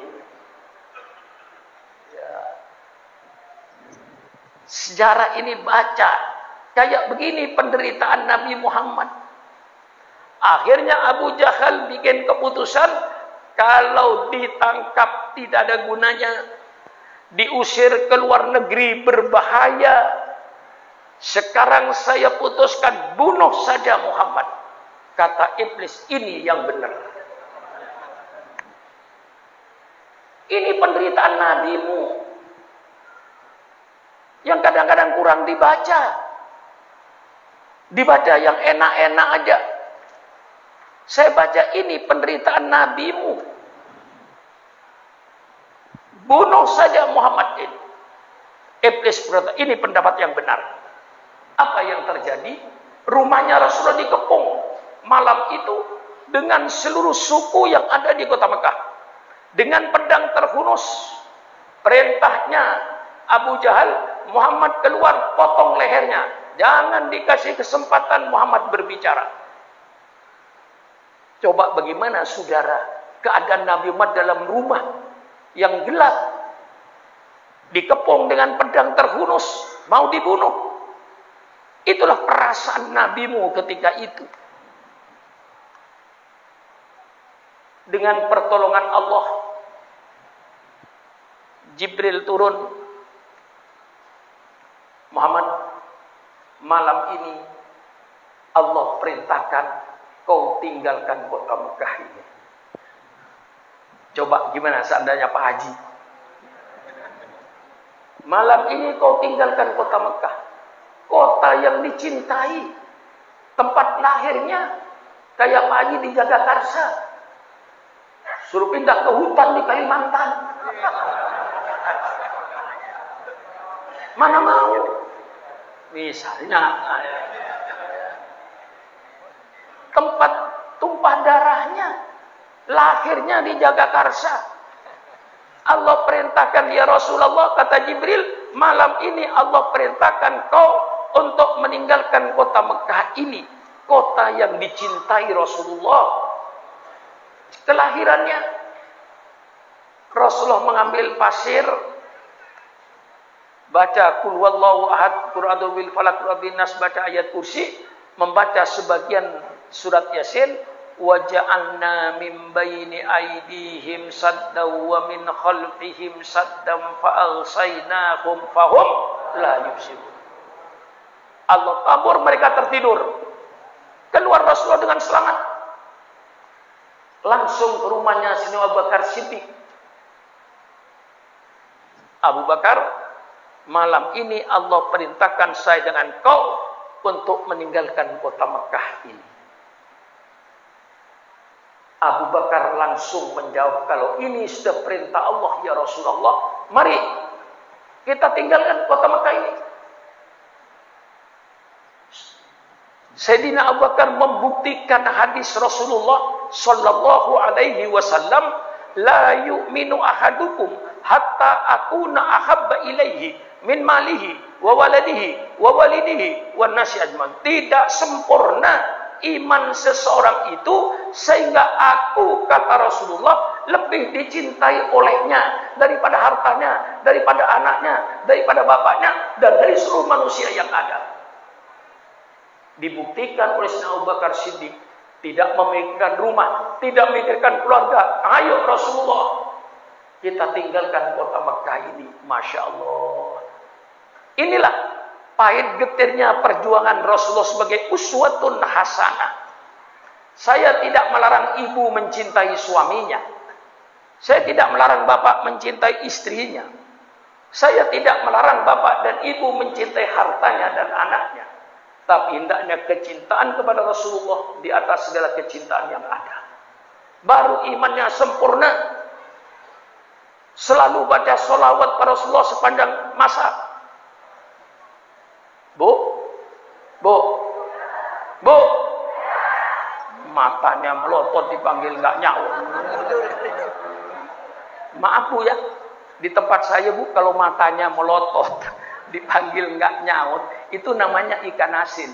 [SPEAKER 1] Ya. Sejarah ini baca. Kayak begini penderitaan Nabi Muhammad. Akhirnya Abu Jahal bikin keputusan, kalau ditangkap tidak ada gunanya, diusir ke luar negeri berbahaya. Sekarang saya putuskan, bunuh saja Muhammad. Kata iblis, ini yang benar. Ini penderitaan nabimu yang kadang-kadang kurang dibaca. Dibaca yang enak-enak aja. Saya baca ini penderitaan nabimu. Bunuh saja Muhammad ini. Iblis berkata, ini pendapat yang benar. Apa yang terjadi? Rumahnya Rasulullah dikepung malam itu dengan seluruh suku yang ada di kota Mekah. Dengan pedang terhunus. Perintahnya Abu Jahal, Muhammad keluar, potong lehernya. Jangan dikasih kesempatan Muhammad berbicara. Coba bagaimana saudara keadaan Nabi Muhammad dalam rumah yang gelap, dikepung dengan pedang terhunus, mau dibunuh. Itulah perasaan nabimu ketika itu. Dengan pertolongan Allah, Jibril turun. Muhammad, malam ini Allah perintahkan kau tinggalkan kota Mekah ini. Coba gimana seandainya Pak Haji? Malam ini kau tinggalkan kota Mekah. Kota yang dicintai. Tempat lahirnya. Kayak Pak Haji di Jagakarsa. Suruh pindah ke hutan di Kalimantan. Mana mau? Misalnya. Tempat tumpah darahnya. Lahirnya di Jagakarsa. Allah perintahkan ya Rasulullah, kata Jibril, malam ini Allah perintahkan kau untuk meninggalkan kota Mekah ini. Kota yang dicintai Rasulullah. Kelahirannya. Rasulullah mengambil pasir. Baca Qul huwallahu ahad, Qul a'udzu bil falaq, Qul a'udzu bin nas, baca ayat kursi. Membaca sebagian surat Yasin. وَجَعَلْنَا مِنْ بَيْنِ أَيْدِيهِمْ سَدًّا وَمِنْ خَلْفِهِمْ سَدًّا فَأَغْشَيْنَاهُمْ فَهُمْ لَا يُبْصِرُونَ. Allah tabur mereka tertidur. Keluar Rasulullah dengan selamat. Langsung ke rumahnya Sayyidina Abu Bakar Siddiq. Abu Bakar, malam ini Allah perintahkan saya dengan kau untuk meninggalkan kota Mekah ini. Abu Bakar langsung menjawab, kalau ini sudah perintah Allah ya Rasulullah, mari kita tinggalkan kota Mekah ini. Sayyidina Abu Bakar membuktikan hadis Rasulullah sallallahu alaihi wasallam, la yu'minu ahadukum hatta akuna ahabba ilaihi min malihi wa waladihi wa walidihi wan nasi ajman. Tidak sempurna iman seseorang itu sehingga aku, kata Rasulullah, lebih dicintai olehnya daripada hartanya, daripada anaknya, daripada bapaknya, dan dari seluruh manusia yang ada. Dibuktikan oleh Sayyidina Abu Bakar Siddiq, tidak memikirkan rumah, tidak memikirkan keluarga. Ayo Rasulullah, kita tinggalkan kota Mekah ini. Masya Allah. Inilah pahit getirnya perjuangan Rasulullah sebagai uswatun hasanah. Saya tidak melarang ibu mencintai suaminya. Saya tidak melarang bapak mencintai istrinya. Saya tidak melarang bapak dan ibu mencintai hartanya dan anaknya. Tapi hendaknya kecintaan kepada Rasulullah di atas segala kecintaan yang ada. Baru imannya sempurna. Selalu baca sholawat pada Rasulullah sepanjang masa. Bu, matanya melotot dipanggil nggak nyaut. Maaf Bu ya, di tempat saya Bu, kalau matanya melotot dipanggil nggak nyaut, itu namanya ikan asin.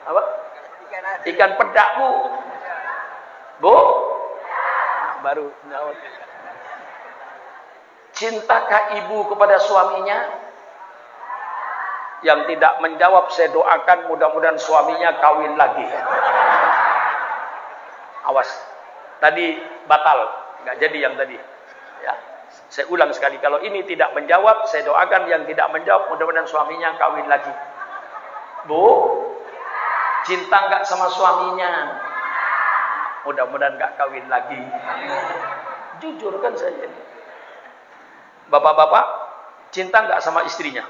[SPEAKER 1] Apa? Ikan pedak Bu, baru nyaut. Cintakah ibu kepada suaminya? Yang tidak menjawab, saya doakan mudah-mudahan suaminya kawin lagi. Awas, tadi batal, nggak jadi yang tadi. Ya, saya ulang sekali, kalau ini tidak menjawab, saya doakan yang tidak menjawab mudah-mudahan suaminya kawin lagi. Bu, cinta nggak sama suaminya? Mudah-mudahan nggak kawin lagi. Jujur kan saya ini. Bapak-bapak, cinta nggak sama istrinya?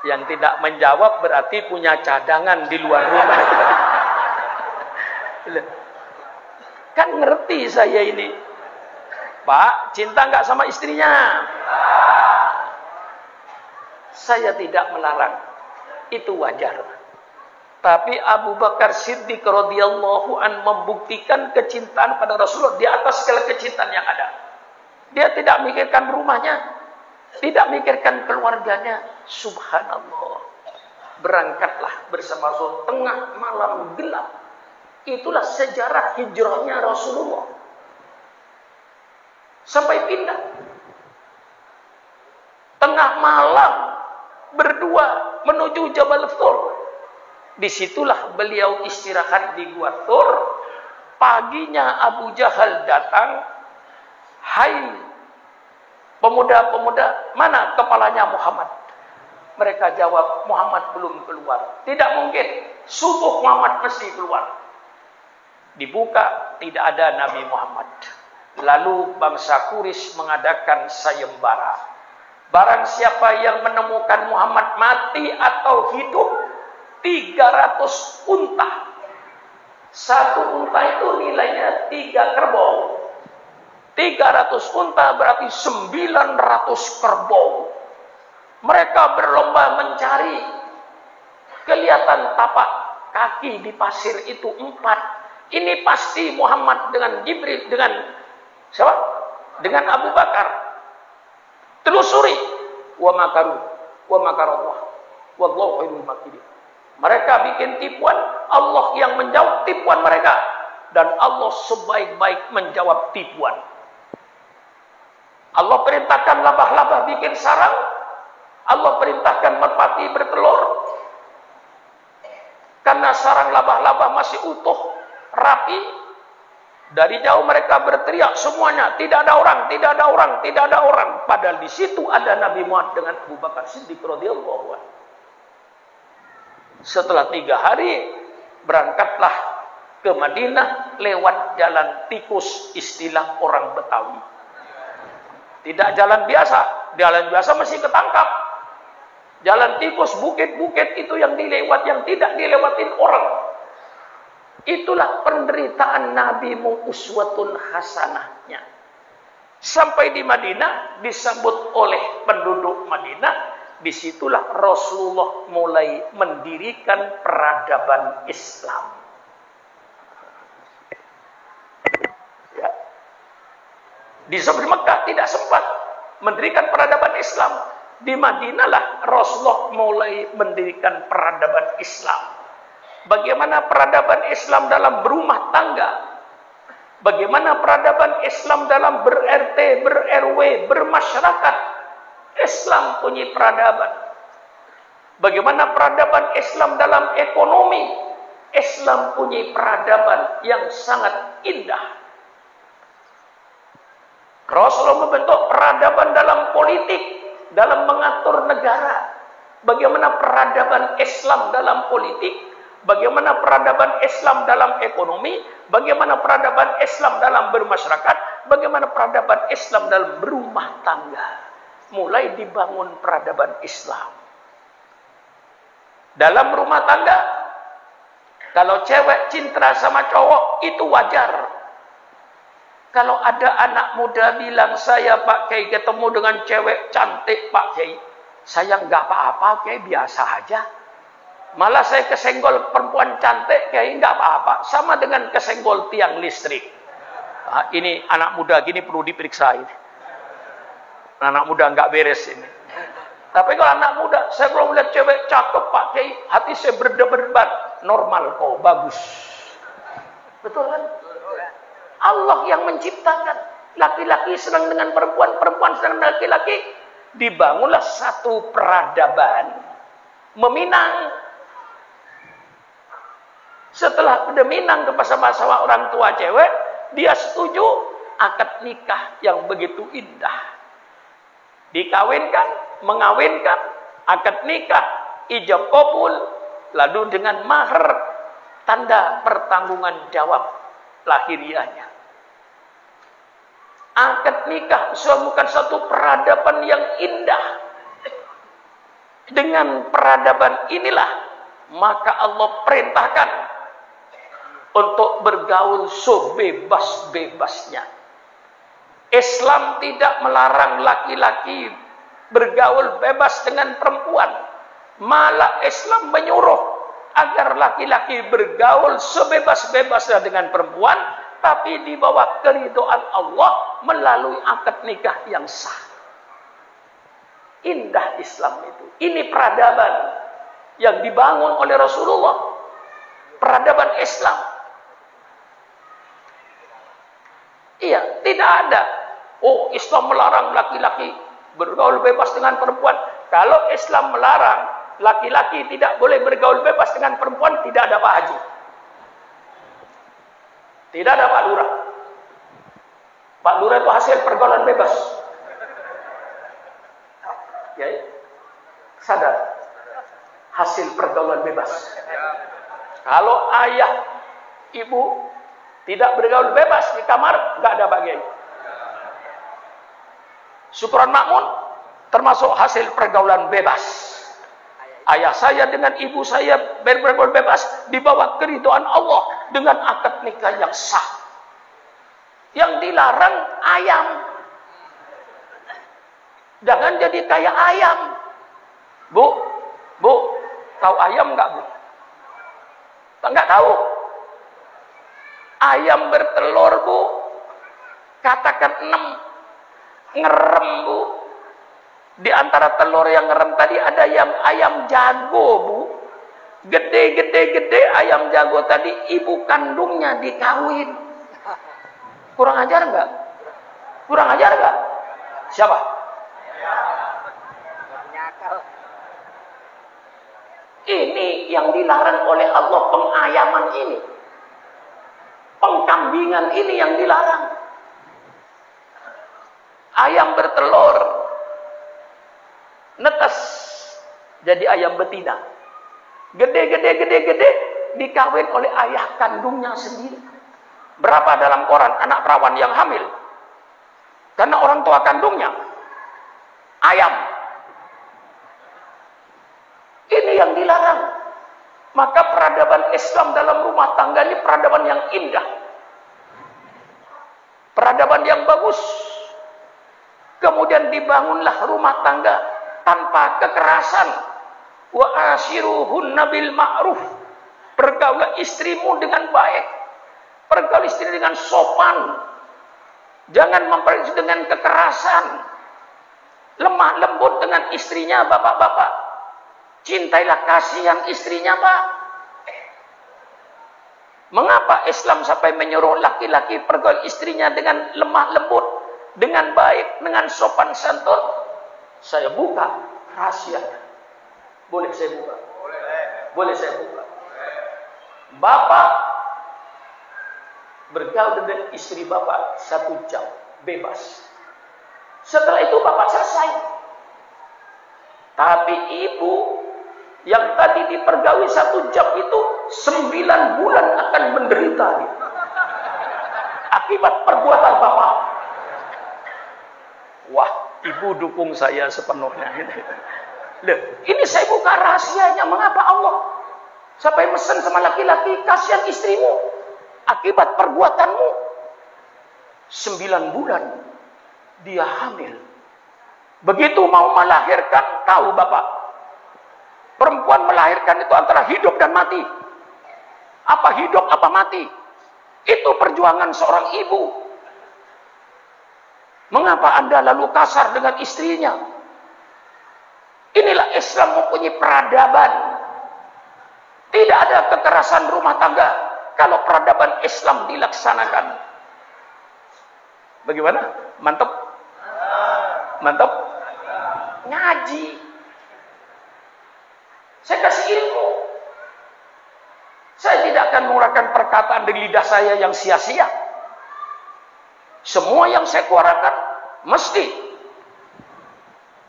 [SPEAKER 1] Yang tidak menjawab berarti punya cadangan di luar rumah. Kan ngerti saya ini. Pak, cinta nggak sama istrinya? Saya tidak melarang. Itu wajar. Tapi Abu Bakar Siddiq radhiyallahu an membuktikan kecintaan pada Rasulullah di atas segala kecintaan yang ada. Dia tidak mikirkan rumahnya, tidak mikirkan keluarganya. Subhanallah. Berangkatlah bersama Rasul tengah malam gelap. Itulah sejarah hijrahnya Rasulullah. Sampai pindah. Tengah malam berdua menuju Jabal Thur. Disitulah beliau istirahat di Gua Thur. Paginya Abu Jahal datang. Hai pemuda-pemuda, mana kepalanya Muhammad? Mereka jawab, Muhammad belum keluar. Tidak mungkin, subuh Muhammad mesti keluar. Dibuka, tidak ada Nabi Muhammad. Lalu bangsa Quraisy mengadakan sayembara. Barang siapa yang menemukan Muhammad mati atau hidup, 300 unta. Satu unta itu nilainya 3 kerbau. 300 unta berarti 900 kerbau. Mereka berlomba mencari. Kelihatan tapak kaki di pasir itu 4. Ini pasti Muhammad dengan Jibril, dengan siapa? Dengan Abu Bakar. Telusuri. Wa makaru, wa makarallah. Wallahu khairul makirin. Mereka bikin tipuan, Allah yang menjawab tipuan mereka. Dan Allah sebaik-baik menjawab tipuan. Allah perintahkan labah-labah bikin sarang. Allah perintahkan merpati bertelur. Karena sarang labah-labah masih utuh, rapi. Dari jauh mereka berteriak semuanya, tidak ada orang, tidak ada orang, tidak ada orang. Padahal di situ ada Nabi Muhammad dengan Abu Bakar Siddiq radhiyallahu anhu. Setelah 3 hari berangkatlah ke Madinah lewat jalan tikus, istilah orang Betawi. Tidak jalan biasa, jalan biasa mesti ketangkap. Jalan tikus, bukit-bukit itu yang dilewat, yang tidak dilewatin orang. Itulah penderitaan Nabi uswatun hasanahnya. Sampai di Madinah disambut oleh penduduk Madinah. Disitulah Rasulullah mulai mendirikan peradaban Islam. Ya. Di Mekah tidak sempat mendirikan peradaban Islam. Di Madinah lah Rasulullah mulai mendirikan peradaban Islam. Bagaimana peradaban Islam dalam berumah tangga? Bagaimana peradaban Islam dalam ber-RT, ber-RW, bermasyarakat? Islam punya peradaban. Bagaimana peradaban Islam dalam ekonomi? Islam punya peradaban yang sangat indah. Rasulullah membentuk peradaban dalam politik, dalam mengatur negara. Bagaimana peradaban Islam dalam politik? Bagaimana peradaban Islam dalam ekonomi, bagaimana peradaban Islam dalam bermasyarakat, bagaimana peradaban Islam dalam berumah tangga. Mulai dibangun peradaban Islam. Dalam rumah tangga, kalau cewek cinta sama cowok, itu wajar. Kalau ada anak muda bilang, saya Pak Kiai ketemu dengan cewek cantik Pak Kiai, saya nggak apa-apa Kiai, biasa aja. Malah saya kesenggol perempuan cantik, kayak nggak apa-apa. Sama dengan kesenggol tiang listrik. Nah, ini anak muda gini perlu diperiksa ini. Anak muda nggak beres ini. Tapi kalau anak muda, saya kalau melihat cewek cakep Pak Kiai, hati saya berdebar-debar. Normal kok, bagus. Betul kan? Allah yang menciptakan. Laki-laki senang dengan perempuan, perempuan senang dengan laki-laki. Dibangunlah satu peradaban. Meminang. Setelah Minang ke sama-sama orang tua cewek, dia setuju akad nikah yang begitu indah. Dikawinkan, mengawinkan, akad nikah, ijab kabul, lalu dengan mahar, tanda pertanggungan jawab lahiriahnya. Akad nikah bukan satu peradaban yang indah. Dengan peradaban inilah, maka Allah perintahkan untuk bergaul sebebas-bebasnya. Islam tidak melarang laki-laki bergaul bebas dengan perempuan. Malah Islam menyuruh agar laki-laki bergaul sebebas-bebasnya dengan perempuan, tapi di bawah keridhaan Allah melalui akad nikah yang sah. Indah Islam itu. Ini peradaban yang dibangun oleh Rasulullah. Peradaban Islam. Iya, tidak ada. Oh, Islam melarang laki-laki bergaul bebas dengan perempuan. Kalau Islam melarang laki-laki tidak boleh bergaul bebas dengan perempuan, tidak ada Pak Haji. Tidak ada Pak Lurah. Pak Lurah itu hasil pergaulan bebas. Ya, Sadar? Hasil pergaulan bebas. Kalau ayah, ibu tidak bergaul bebas di kamar, nggak ada bagian. Syukuran makmun termasuk hasil pergaulan bebas. Ayah saya dengan ibu saya bergaul bebas dibawa keridhaan Allah dengan akad nikah yang sah. Yang dilarang ayam. Jangan jadi kayak ayam. Bu, tahu ayam nggak, Bu? Nggak tahu. Ayam bertelur, Bu. Katakan 6. Ngerem, Bu. Di antara telur yang ngerem tadi ada yang ayam jago, Bu. Gede ayam jago tadi ibu kandungnya dikawin. Kurang ajar nggak? Kurang ajar nggak? Siapa? Ini yang dilarang oleh Allah, pengayaman ini. Pengkambingan ini yang dilarang. Ayam bertelur, netes jadi ayam betina. Gede, dikawin oleh ayah kandungnya sendiri. Berapa dalam koran anak perawan yang hamil? Karena orang tua kandungnya ayam. Ini yang dilarang. Maka peradaban Islam dalam rumah tangga ini peradaban yang indah. Peradaban yang bagus. Kemudian dibangunlah rumah tangga tanpa kekerasan. Wa ashiruhunna bil ma'ruf. Pergaulah istrimu dengan baik. Pergaul istri dengan sopan. Jangan memperlakukan dengan kekerasan. Lemah lembut dengan istrinya, bapak-bapak. Cintailah, kasihan istrinya, Pak. Mengapa Islam sampai menyuruh laki-laki pergaul istrinya dengan lemah lembut, dengan baik, dengan sopan santun? Saya buka rahasianya. Boleh saya buka? Boleh saya buka? Bapak bergaul dengan istri bapak 1 jam bebas. Setelah itu bapak selesai. Tapi ibu yang tadi dipergawi 1 jam itu 9 bulan akan menderita akibat perbuatan bapak. Wah, ibu dukung saya sepenuhnya. Loh, ini saya buka rahasianya. Mengapa Allah sampai mesen sama laki-laki, kasihan istrimu akibat perbuatanmu. 9 bulan dia hamil. Begitu mau melahirkan, tahu bapak, perempuan melahirkan itu antara hidup dan mati. Apa hidup, apa mati. Itu perjuangan seorang ibu. Mengapa Anda lalu kasar dengan istrinya? Inilah Islam mempunyai peradaban. Tidak ada kekerasan rumah tangga kalau peradaban Islam dilaksanakan. Bagaimana? Mantap? Mantap? Ngaji. Saya kasih ilmu. Saya tidak akan mengurangkan perkataan dari lidah saya yang sia-sia. Semua yang saya keluarkan mesti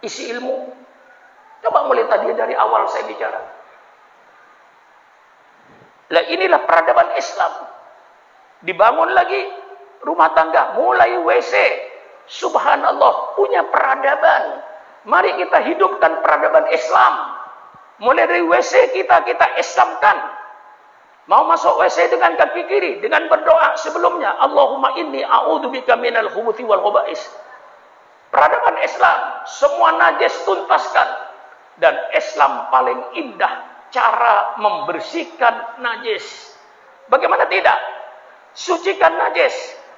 [SPEAKER 1] isi ilmu. Coba mulai tadi dari awal saya bicara. Lah inilah peradaban Islam. Dibangun lagi rumah tangga, mulai WC. Subhanallah, punya peradaban. Mari kita hidupkan peradaban Islam. Mulai dari WC kita Islamkan. Mau masuk WC dengan kaki kiri, dengan berdoa sebelumnya, Allahumma inni a'udzubika minal khubuthi wal khaba'is. Peradaban Islam, semua najis tuntaskan. Dan Islam paling indah cara membersihkan najis. Bagaimana tidak? Sucikan najis.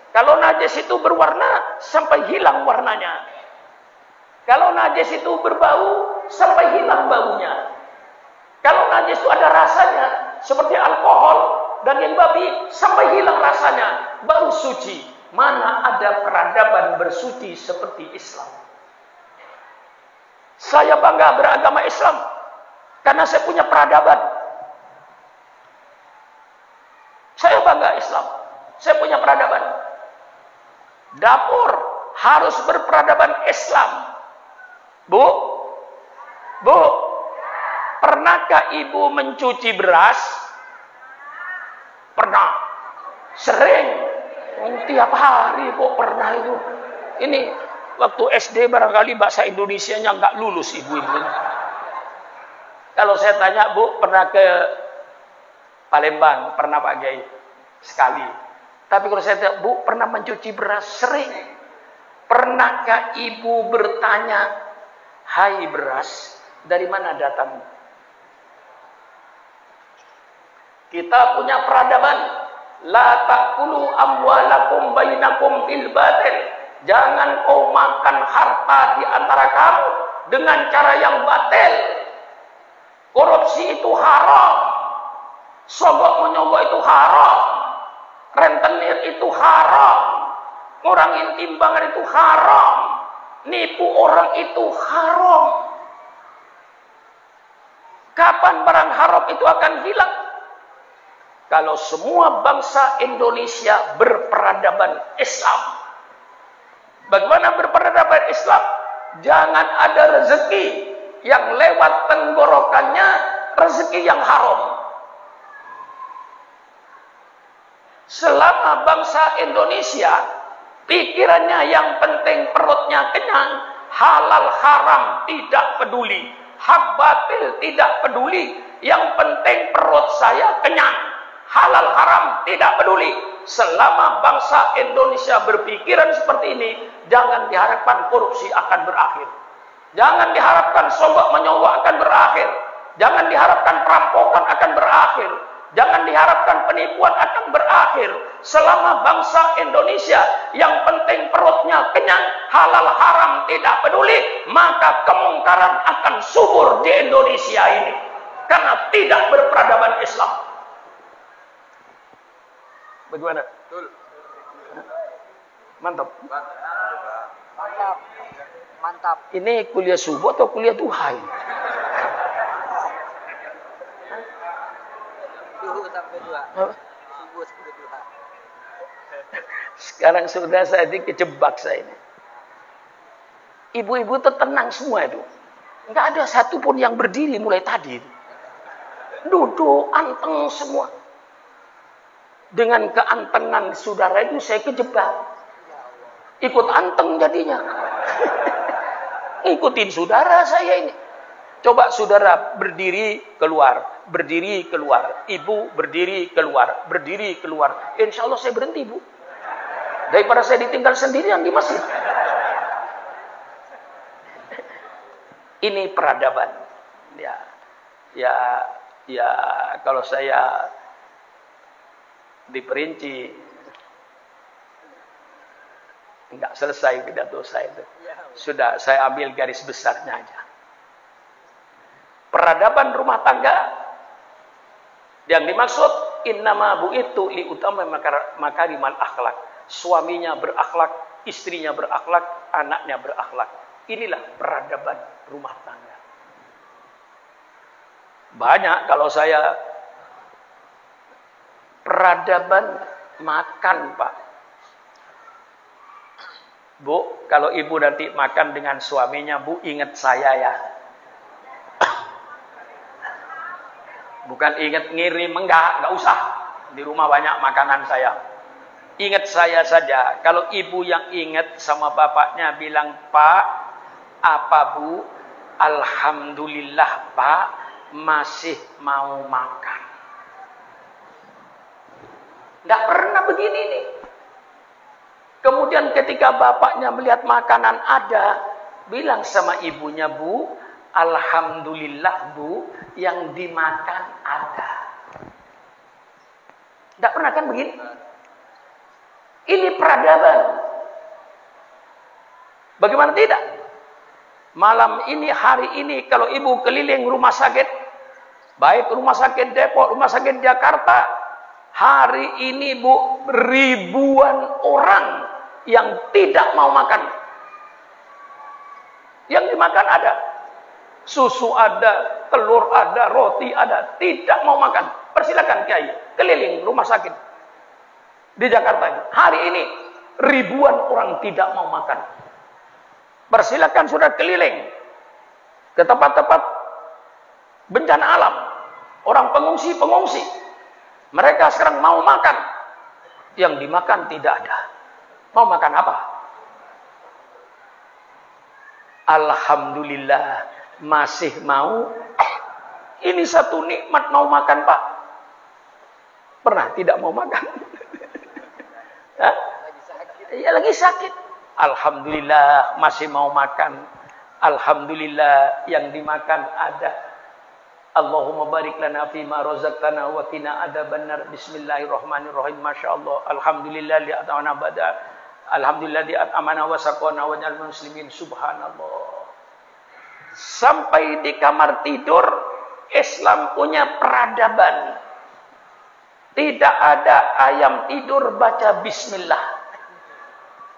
[SPEAKER 1] Kalau najis itu berwarna, sampai hilang warnanya. Kalau najis itu berbau, sampai hilang baunya. Kalau najis itu ada rasanya, seperti alkohol dan yang babi, sampai hilang rasanya, baru suci. Mana ada peradaban bersuci seperti Islam? Saya bangga beragama Islam karena saya punya peradaban. Saya bangga Islam, saya punya peradaban. Dapur harus berperadaban Islam. Bu, pernahkah ibu mencuci beras? Pernah. Sering. Tiap hari kok pernah itu. Ini waktu SD barangkali bahasa Indonesianya nggak lulus ibu-ibu. Kalau saya tanya, Bu, pernah ke Palembang? Pernah Pak Kiai? Sekali. Tapi kalau saya tanya, Bu, pernah mencuci beras? Sering. Pernahkah ibu bertanya, hai beras, dari mana datang? Kita punya peradaban. La ta'kulu amwalakum bainakum bil batil. Jangan kau makan harta di antara kamu dengan cara yang batil. Korupsi itu haram. Sogok menyogok itu haram. Rentenir itu haram. Ngurangin timbangan itu haram. Nipu orang itu haram. Kapan barang haram itu akan hilang? Kalau semua bangsa Indonesia berperadaban Islam. Bagaimana berperadaban Islam? Jangan ada rezeki yang lewat tenggorokannya, rezeki yang haram. Selama bangsa Indonesia pikirannya yang penting perutnya kenyang, halal haram tidak peduli, hak batil tidak peduli, yang penting perut saya kenyang. Halal haram tidak peduli. Selama bangsa Indonesia berpikiran seperti ini, jangan diharapkan korupsi akan berakhir. Jangan diharapkan sogok menyogok akan berakhir. Jangan diharapkan perampokan akan berakhir. Jangan diharapkan penipuan akan berakhir. Selama bangsa Indonesia yang penting perutnya kenyang, halal haram tidak peduli, maka kemungkaran akan subur di Indonesia ini. Karena tidak berperadaban Islam. Bagaimana?
[SPEAKER 2] Betul.
[SPEAKER 1] Mantap.
[SPEAKER 2] Mantap. Mantap.
[SPEAKER 1] Ini kuliah subuh atau kuliah duha?
[SPEAKER 2] Subuh sampai duha. Subuh sampai duha.
[SPEAKER 1] Sekarang sudah saya kejebak saya ini. Ibu-ibu itu tenang semua itu. Enggak ada satupun yang berdiri mulai tadi. Duduk anteng semua. Dengan keantengan saudara itu saya kejebak. Ikut anteng jadinya. Ikutin saudara saya ini. Coba saudara berdiri keluar. Berdiri keluar. Ibu berdiri keluar. Berdiri keluar. Insya Allah saya berhenti, Bu. Daripada saya ditinggal sendirian di masjid. Ini peradaban. Ya kalau saya diperinci enggak selesai pidato saya itu. Sudah saya ambil garis besarnya aja. Peradaban rumah tangga yang dimaksud innama bu'itu li utama makarimal akhlak. Suaminya berakhlak, istrinya berakhlak, anaknya berakhlak. Inilah peradaban rumah tangga. Banyak kalau saya peradaban makan, Pak. Bu, kalau ibu nanti makan dengan suaminya, Bu, ingat saya ya. Bukan ingat ngirim, enggak usah. Di rumah banyak makanan saya. Ingat saya saja. Kalau ibu yang ingat sama bapaknya bilang, Pak, apa Bu? Alhamdulillah, Pak, masih mau makan. Tidak pernah begini nih. Kemudian ketika bapaknya melihat makanan ada, bilang sama ibunya, Bu, alhamdulillah Bu, yang dimakan ada. Tidak pernah kan begini? Ini peradaban. Bagaimana tidak? Malam ini, hari ini, kalau ibu keliling rumah sakit, baik rumah sakit Depok, rumah sakit Jakarta, hari ini Bu, ribuan orang yang tidak mau makan. Yang dimakan ada. Susu ada, telur ada, roti ada. Tidak mau makan. Persilakan Kiai, keliling rumah sakit di Jakarta. Hari ini, ribuan orang tidak mau makan. Persilakan sudah keliling ke tempat-tempat bencana alam, orang pengungsi. Mereka sekarang mau makan, yang dimakan tidak ada. Mau makan apa? Alhamdulillah masih mau. Ini satu nikmat mau makan, Pak. Pernah tidak mau makan? Hah? Ya lagi sakit. Alhamdulillah masih mau makan. Alhamdulillah yang dimakan ada. Allahumma barik lana fima razaqtana wa qina adzabannar. Bismillahirrahmanirrahim. Masyaallah. Alhamdulillah li at'amana bada. Alhamdulillah li at'amana wa saqana wa ja'al muslimin. Subhanallah. Sampai di kamar tidur Islam punya peradaban. Tidak ada ayam tidur baca bismillah.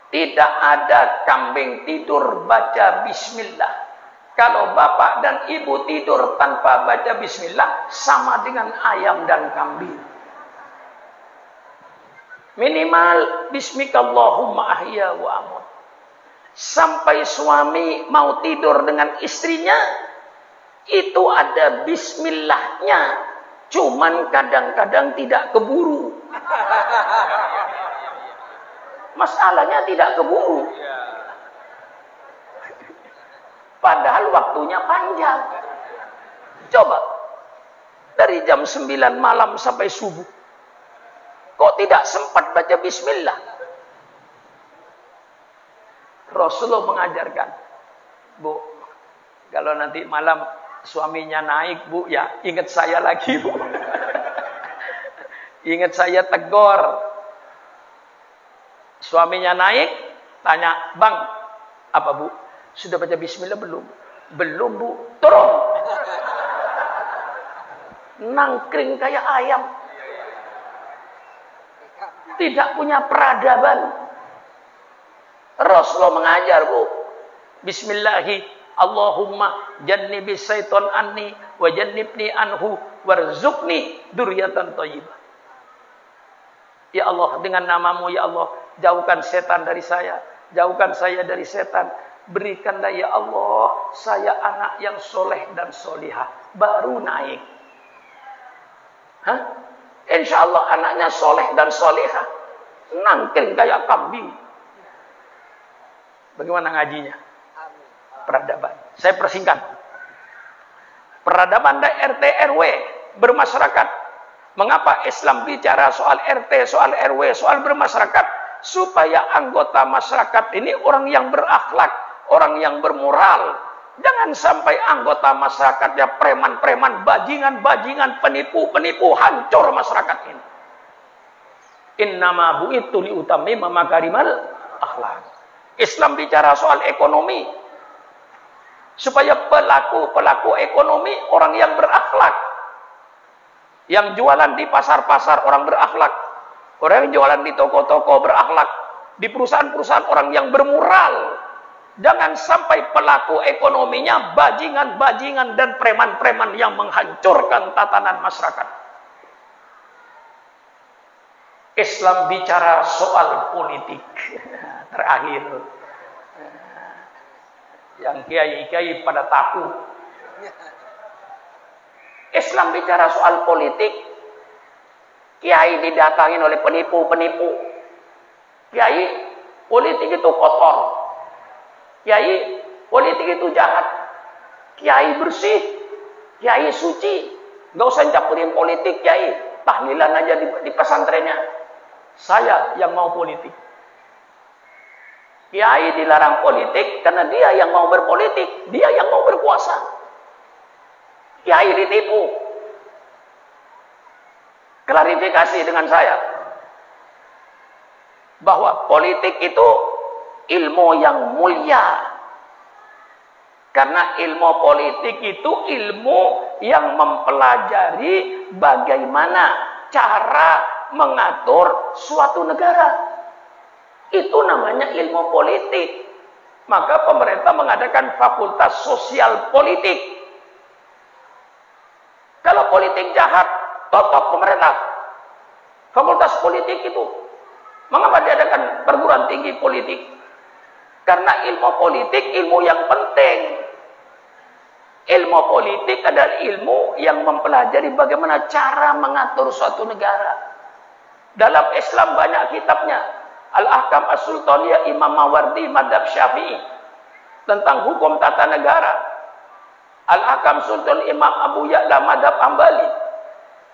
[SPEAKER 1] Tidak ada kambing tidur baca bismillah. Kalau bapak dan ibu tidur tanpa baca bismillah, sama dengan ayam dan kambing. Minimal bismikallahumma ahya wa amut. Sampai suami mau tidur dengan istrinya, itu ada bismillahnya. Cuman kadang-kadang tidak keburu. Masalahnya tidak keburu. Padahal waktunya panjang. Coba. Dari jam 9 malam sampai subuh. Kok tidak sempat baca bismillah? Rasulullah mengajarkan. Bu, kalau nanti malam suaminya naik, Bu, ya ingat saya lagi, Bu. Ingat saya tegur. Suaminya naik, tanya, Bang, apa Bu? Sudah baca bismillah belum? Belum, Bu. Turun. Nangkring kayak ayam. Tidak punya peradaban. Rasulullah mengajar, Bu. Bismillahi Allahumma jannibis syaiton anni wa jannibni anhu warzuqni dzurriatan thayyibah. Ya Allah, dengan namamu ya Allah, jauhkan setan dari saya, jauhkan saya dari setan. Berikanlah ya Allah, saya anak yang soleh dan solihah. Baru naik. Hah? Insya Allah anaknya soleh dan solihah. Nangkring kayak kambing. Bagaimana ngajinya? Peradaban. Saya persingkat. Peradaban RT RW bermasyarakat. Mengapa Islam bicara soal RT, soal RW, soal bermasyarakat? Supaya anggota masyarakat ini orang yang berakhlak, orang yang bermoral. Jangan sampai anggota masyarakatnya preman-preman, bajingan-bajingan, penipu-penipu, hancur masyarakat ini. Innama bu'itu liutammima makarimal akhlak. Islam bicara soal ekonomi. Supaya pelaku-pelaku ekonomi orang yang berakhlak. Yang jualan di pasar-pasar orang berakhlak. Orang yang jualan di toko-toko berakhlak. Di perusahaan-perusahaan orang yang bermoral. Jangan sampai pelaku ekonominya bajingan-bajingan dan preman-preman yang menghancurkan tatanan masyarakat. Islam bicara soal politik. Terakhir. Yang kiai-kiai pada takut. Islam bicara soal politik. Kiai didatangin oleh penipu-penipu. Kiai, politik itu kotor. Kiai, politik itu jahat. Kiai bersih. Kiai suci. Gak usah campurin politik, Kiai. Tahlilan aja di pesantrennya. Saya yang mau politik. Kiai dilarang politik karena dia yang mau berpolitik. Dia yang mau berkuasa. Kiai ditipu. Klarifikasi dengan saya. Bahwa politik itu ilmu yang mulia. Karena ilmu politik itu ilmu yang mempelajari bagaimana cara mengatur suatu negara. Itu namanya ilmu politik. Maka pemerintah mengadakan fakultas sosial politik. Kalau politik jahat, tutup pemerintah. Fakultas politik itu. Mengapa diadakan perguruan tinggi politik? Karena ilmu politik ilmu yang penting. Ilmu politik adalah ilmu yang mempelajari bagaimana cara mengatur suatu negara. Dalam Islam banyak kitabnya. Al-Ahkam As-Sultaniyah Imam Mawardi Madhab Syafi'i tentang hukum tata negara. Al-Ahkam Sultan Imam Abu Ya'la Madhab Hambali.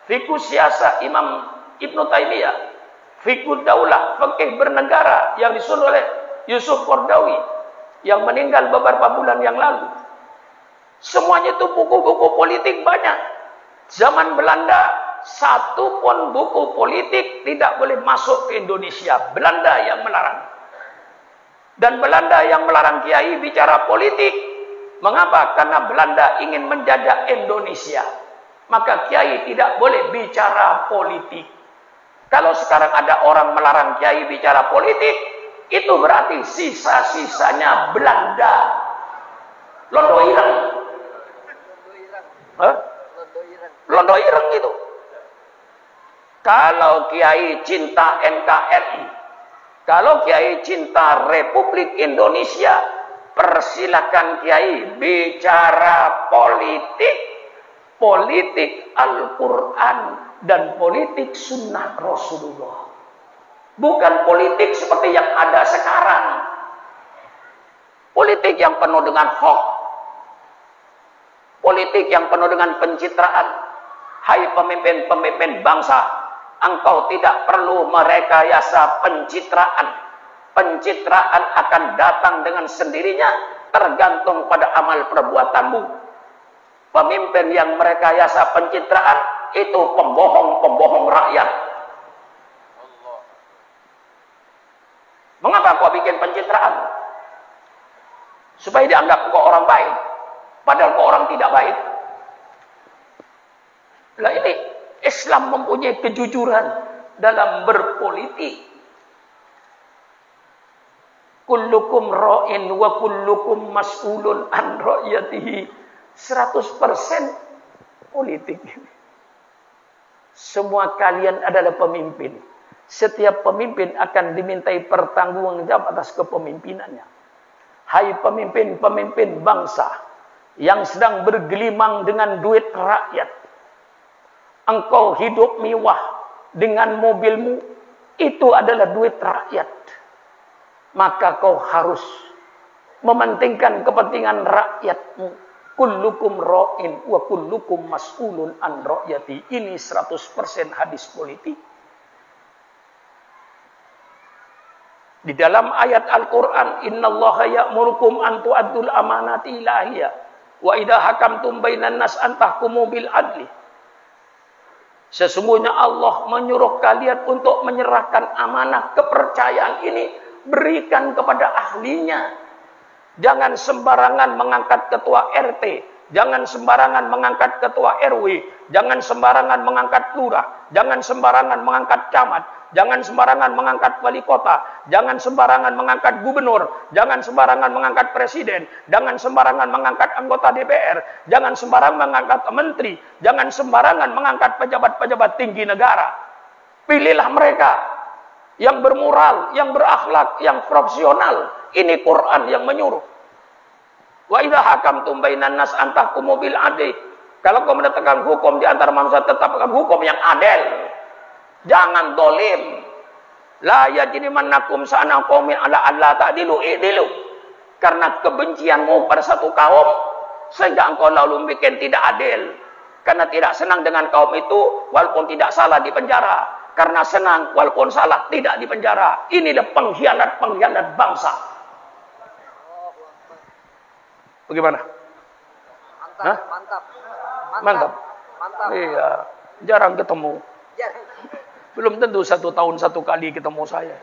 [SPEAKER 1] Fiqh Siasah Imam Ibn Taymiyah. Fiqh Daulah, Fikih Bernegara yang disusun oleh Yusuf Qardawi yang meninggal beberapa bulan yang lalu. Semuanya itu buku-buku politik banyak. Zaman Belanda, satu pun buku politik tidak boleh masuk ke Indonesia. Belanda yang melarang. Dan Belanda yang melarang kiai bicara politik. Mengapa? Karena Belanda ingin menjajah Indonesia. Maka kiai tidak boleh bicara politik. Kalau sekarang ada orang melarang kiai bicara politik, itu berarti sisa-sisanya Belanda. Londo ireng. Londo ireng itu. Kalau kiai cinta NKRI, kalau kiai cinta Republik Indonesia, persilakan kiai bicara politik, politik Al-Quran dan politik Sunnah Rasulullah. Bukan politik seperti yang ada sekarang. Politik yang penuh dengan hoax. Politik yang penuh dengan pencitraan. Hai pemimpin-pemimpin bangsa, engkau tidak perlu merekayasa pencitraan. Pencitraan akan datang dengan sendirinya, tergantung pada amal perbuatanmu. Pemimpin yang merekayasa pencitraan itu pembohong-pembohong rakyat. Mengapa kau bikin pencitraan? Supaya dianggap kau orang baik, padahal kau orang tidak baik. Lah ini Islam mempunyai kejujuran dalam berpolitik. Kullukum ra'in wa kullukum mas'ulun an ra'yatihi. 100% politik. Semua kalian adalah pemimpin. Setiap pemimpin akan dimintai pertanggungjawab atas kepemimpinannya. Hai pemimpin-pemimpin bangsa yang sedang bergelimang dengan duit rakyat. Engkau hidup mewah dengan mobilmu, itu adalah duit rakyat. Maka kau harus mementingkan kepentingan rakyatmu. Kullukum ra'in wa kullukum mas'ulun an ra'yati. Ini 100% hadis politik. Di dalam ayat Al-Quran, innallaha ya'murukum an tu'addul amanati ilahiyah wa idha hakamtum bainan nas an tahkumu bil adli. Sesungguhnya Allah menyuruh kalian untuk menyerahkan amanah kepercayaan ini, berikan kepada ahlinya. Jangan sembarangan mengangkat ketua RT, jangan sembarangan mengangkat ketua RW, jangan sembarangan mengangkat lurah, jangan sembarangan mengangkat camat, jangan sembarangan mengangkat wali kota, jangan sembarangan mengangkat gubernur, jangan sembarangan mengangkat presiden, jangan sembarangan mengangkat anggota DPR, jangan sembarangan mengangkat menteri, jangan sembarangan mengangkat pejabat-pejabat tinggi negara. Pilihlah mereka yang bermoral, yang berakhlak, yang profesional. Ini Quran yang menyuruh. Wa idza hakamtum bainan nas an tahkumu bil adli. Kalau kau menetapkan hukum di antara manusia, tetapkan hukum yang adil. Jangan dolim. La yajrimannakum sa'ana qaumin ala alla ta'dilu i'dilu. Karena kebencianmu pada satu kaum sehingga engkau lalu bikin tidak adil. Karena tidak senang dengan kaum itu walaupun tidak salah di penjara. Karena senang walaupun salah tidak di penjara. Inilah pengkhianat bangsa. Bagaimana?
[SPEAKER 2] Mantap, mantap.
[SPEAKER 1] Iya, jarang ketemu. Belum tentu 1 tahun 1 kali ketemu saya.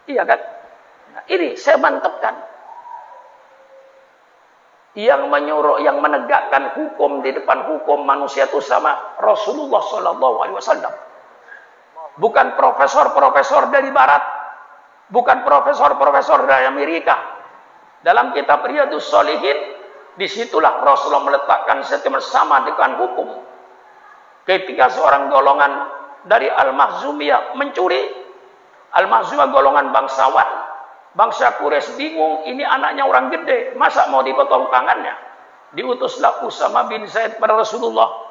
[SPEAKER 1] Iya kan? Nah, ini saya mantapkan. Yang menyuruh, yang menegakkan hukum di depan hukum manusia itu sama Rasulullah SAW. Bukan profesor-profesor dari Barat, bukan profesor-profesor dari Amerika. Dalam kitab Riyadhus Shalihin, disitulah Rasulullah meletakkan sistem sama dengan hukum. Ketika seorang golongan dari Al-Makhzumiyah mencuri, Al-Makhzumiyah golongan bangsawan, bangsa Quraisy bingung, ini anaknya orang gede, masa mau dipotong tangannya? Diutuslah Usama bin Zaid pada Rasulullah.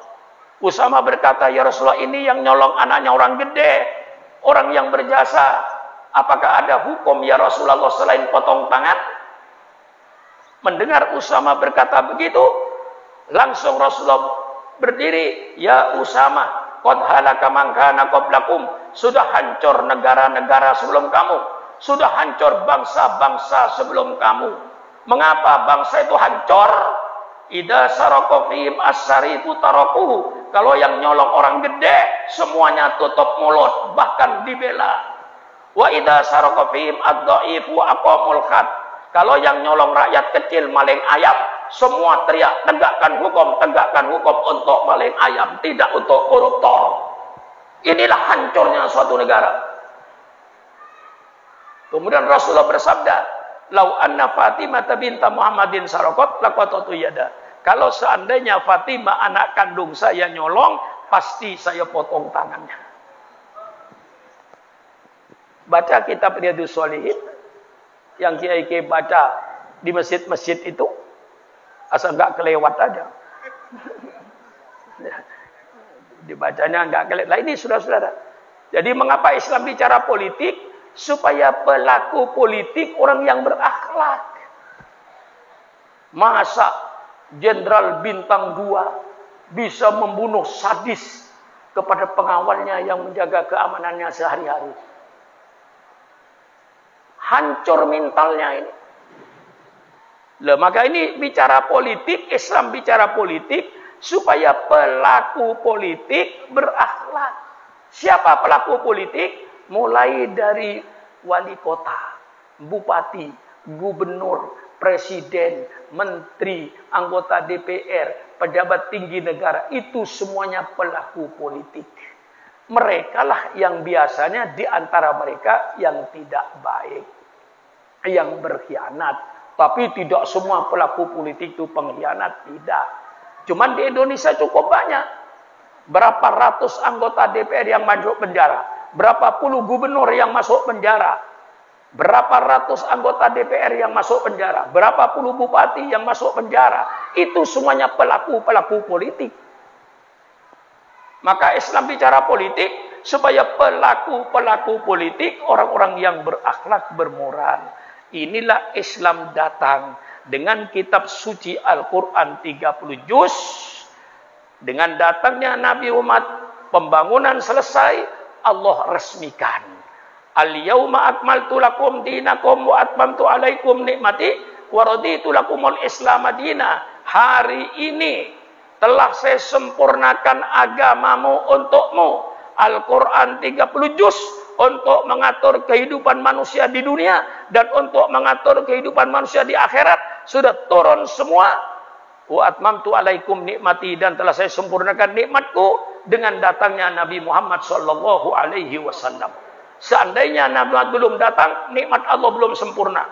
[SPEAKER 1] Usama berkata, ya Rasulullah, ini yang nyolong anaknya orang gede, orang yang berjasa. Apakah ada hukum ya Rasulullah selain potong tangan? Mendengar Usama berkata begitu, langsung Rasulullah berdiri, ya Usama, qad halaka man kana qablakum, sudah hancur negara-negara sebelum kamu, sudah hancur bangsa-bangsa sebelum kamu. Mengapa bangsa itu hancur? Idza saraka fihim as-sarifu tarakuhu. Kalau yang nyolong orang gede, semuanya tutup mulut, bahkan dibela. Wa idza saraka fihim ad-dhaifu aqamul had. Kalau yang nyolong rakyat kecil, maling ayam, semua teriak, tegakkan hukum untuk maling ayam, tidak untuk koruptor. Inilah hancurnya suatu negara. Kemudian Rasulullah bersabda, lau anna Fatimah binta Muhammadin saraqat laqatatu yada. Kalau seandainya Fatimah anak kandung saya nyolong, pasti saya potong tangannya. Baca kitab Riyadhus Shalihin yang kiai-kiai baca di masjid-masjid itu, asal nggak kelewat aja. Dibacanya nggak kelewat. Nah ini saudara-saudara. Jadi mengapa Islam bicara politik? Supaya pelaku politik orang yang berakhlak. Masa Jenderal Bintang 2 bisa membunuh sadis kepada pengawalnya yang menjaga keamanannya sehari-hari? Hancur mentalnya ini. Loh, maka ini bicara politik, Islam bicara politik supaya pelaku politik berakhlak. Siapa pelaku politik? Mulai dari wali kota, bupati, gubernur, presiden, menteri, anggota DPR, pejabat tinggi negara, itu semuanya pelaku politik. Mereka lah yang biasanya di antara mereka yang tidak baik, yang berkhianat. Tapi tidak semua pelaku politik itu pengkhianat, tidak. Cuman di Indonesia cukup banyak. Berapa ratus anggota DPR yang masuk penjara? Berapa puluh gubernur yang masuk penjara? Berapa ratus anggota DPR yang masuk penjara? Berapa puluh bupati yang masuk penjara? Itu semuanya pelaku-pelaku politik. Maka Islam bicara politik supaya pelaku-pelaku politik orang-orang yang berakhlak, bermoral. Inilah Islam datang dengan kitab suci Al-Quran 30 juz. Dengan datangnya Nabi Muhammad, pembangunan selesai, Allah resmikan. Al-yauma akmaltu lakum dinakum wa atmamtu alaikum nikmati wa raditu lakumul Islam madina. Hari ini telah saya sempurnakan agamamu untukmu. Al-Quran 30 juz untuk mengatur kehidupan manusia di dunia dan untuk mengatur kehidupan manusia di akhirat sudah turun semua. Wa atmamtu alaikum nikmati, dan telah saya sempurnakan nikmatku dengan datangnya Nabi Muhammad sallallahu alaihi wasallam. Seandainya Nabi Muhammad belum datang, nikmat Allah belum sempurna.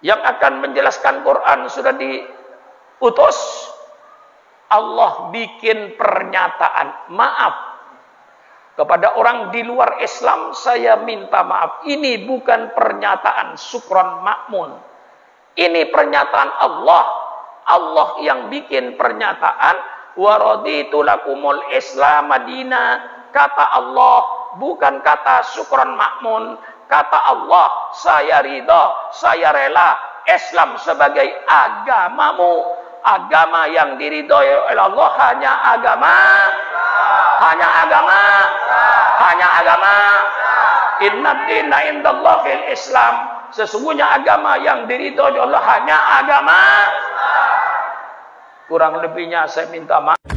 [SPEAKER 1] Yang akan menjelaskan Quran sudah diutus. Allah bikin pernyataan maaf kepada orang di luar Islam. Saya minta maaf. Ini bukan pernyataan syukron makmun. Ini pernyataan Allah. Allah yang bikin pernyataan. Wa raditu lakumul Islam madina. Kata Allah, bukan kata syukron makmun. Kata Allah, saya ridha, saya rela Islam sebagai agamamu. Agama yang diridhoi oleh Allah hanya agama. Hanya agama. Hanya agama. Inna dina indallahil Islam. Sesungguhnya agama yang diridhoi oleh Allah hanya agama. Kurang lebihnya saya minta maaf.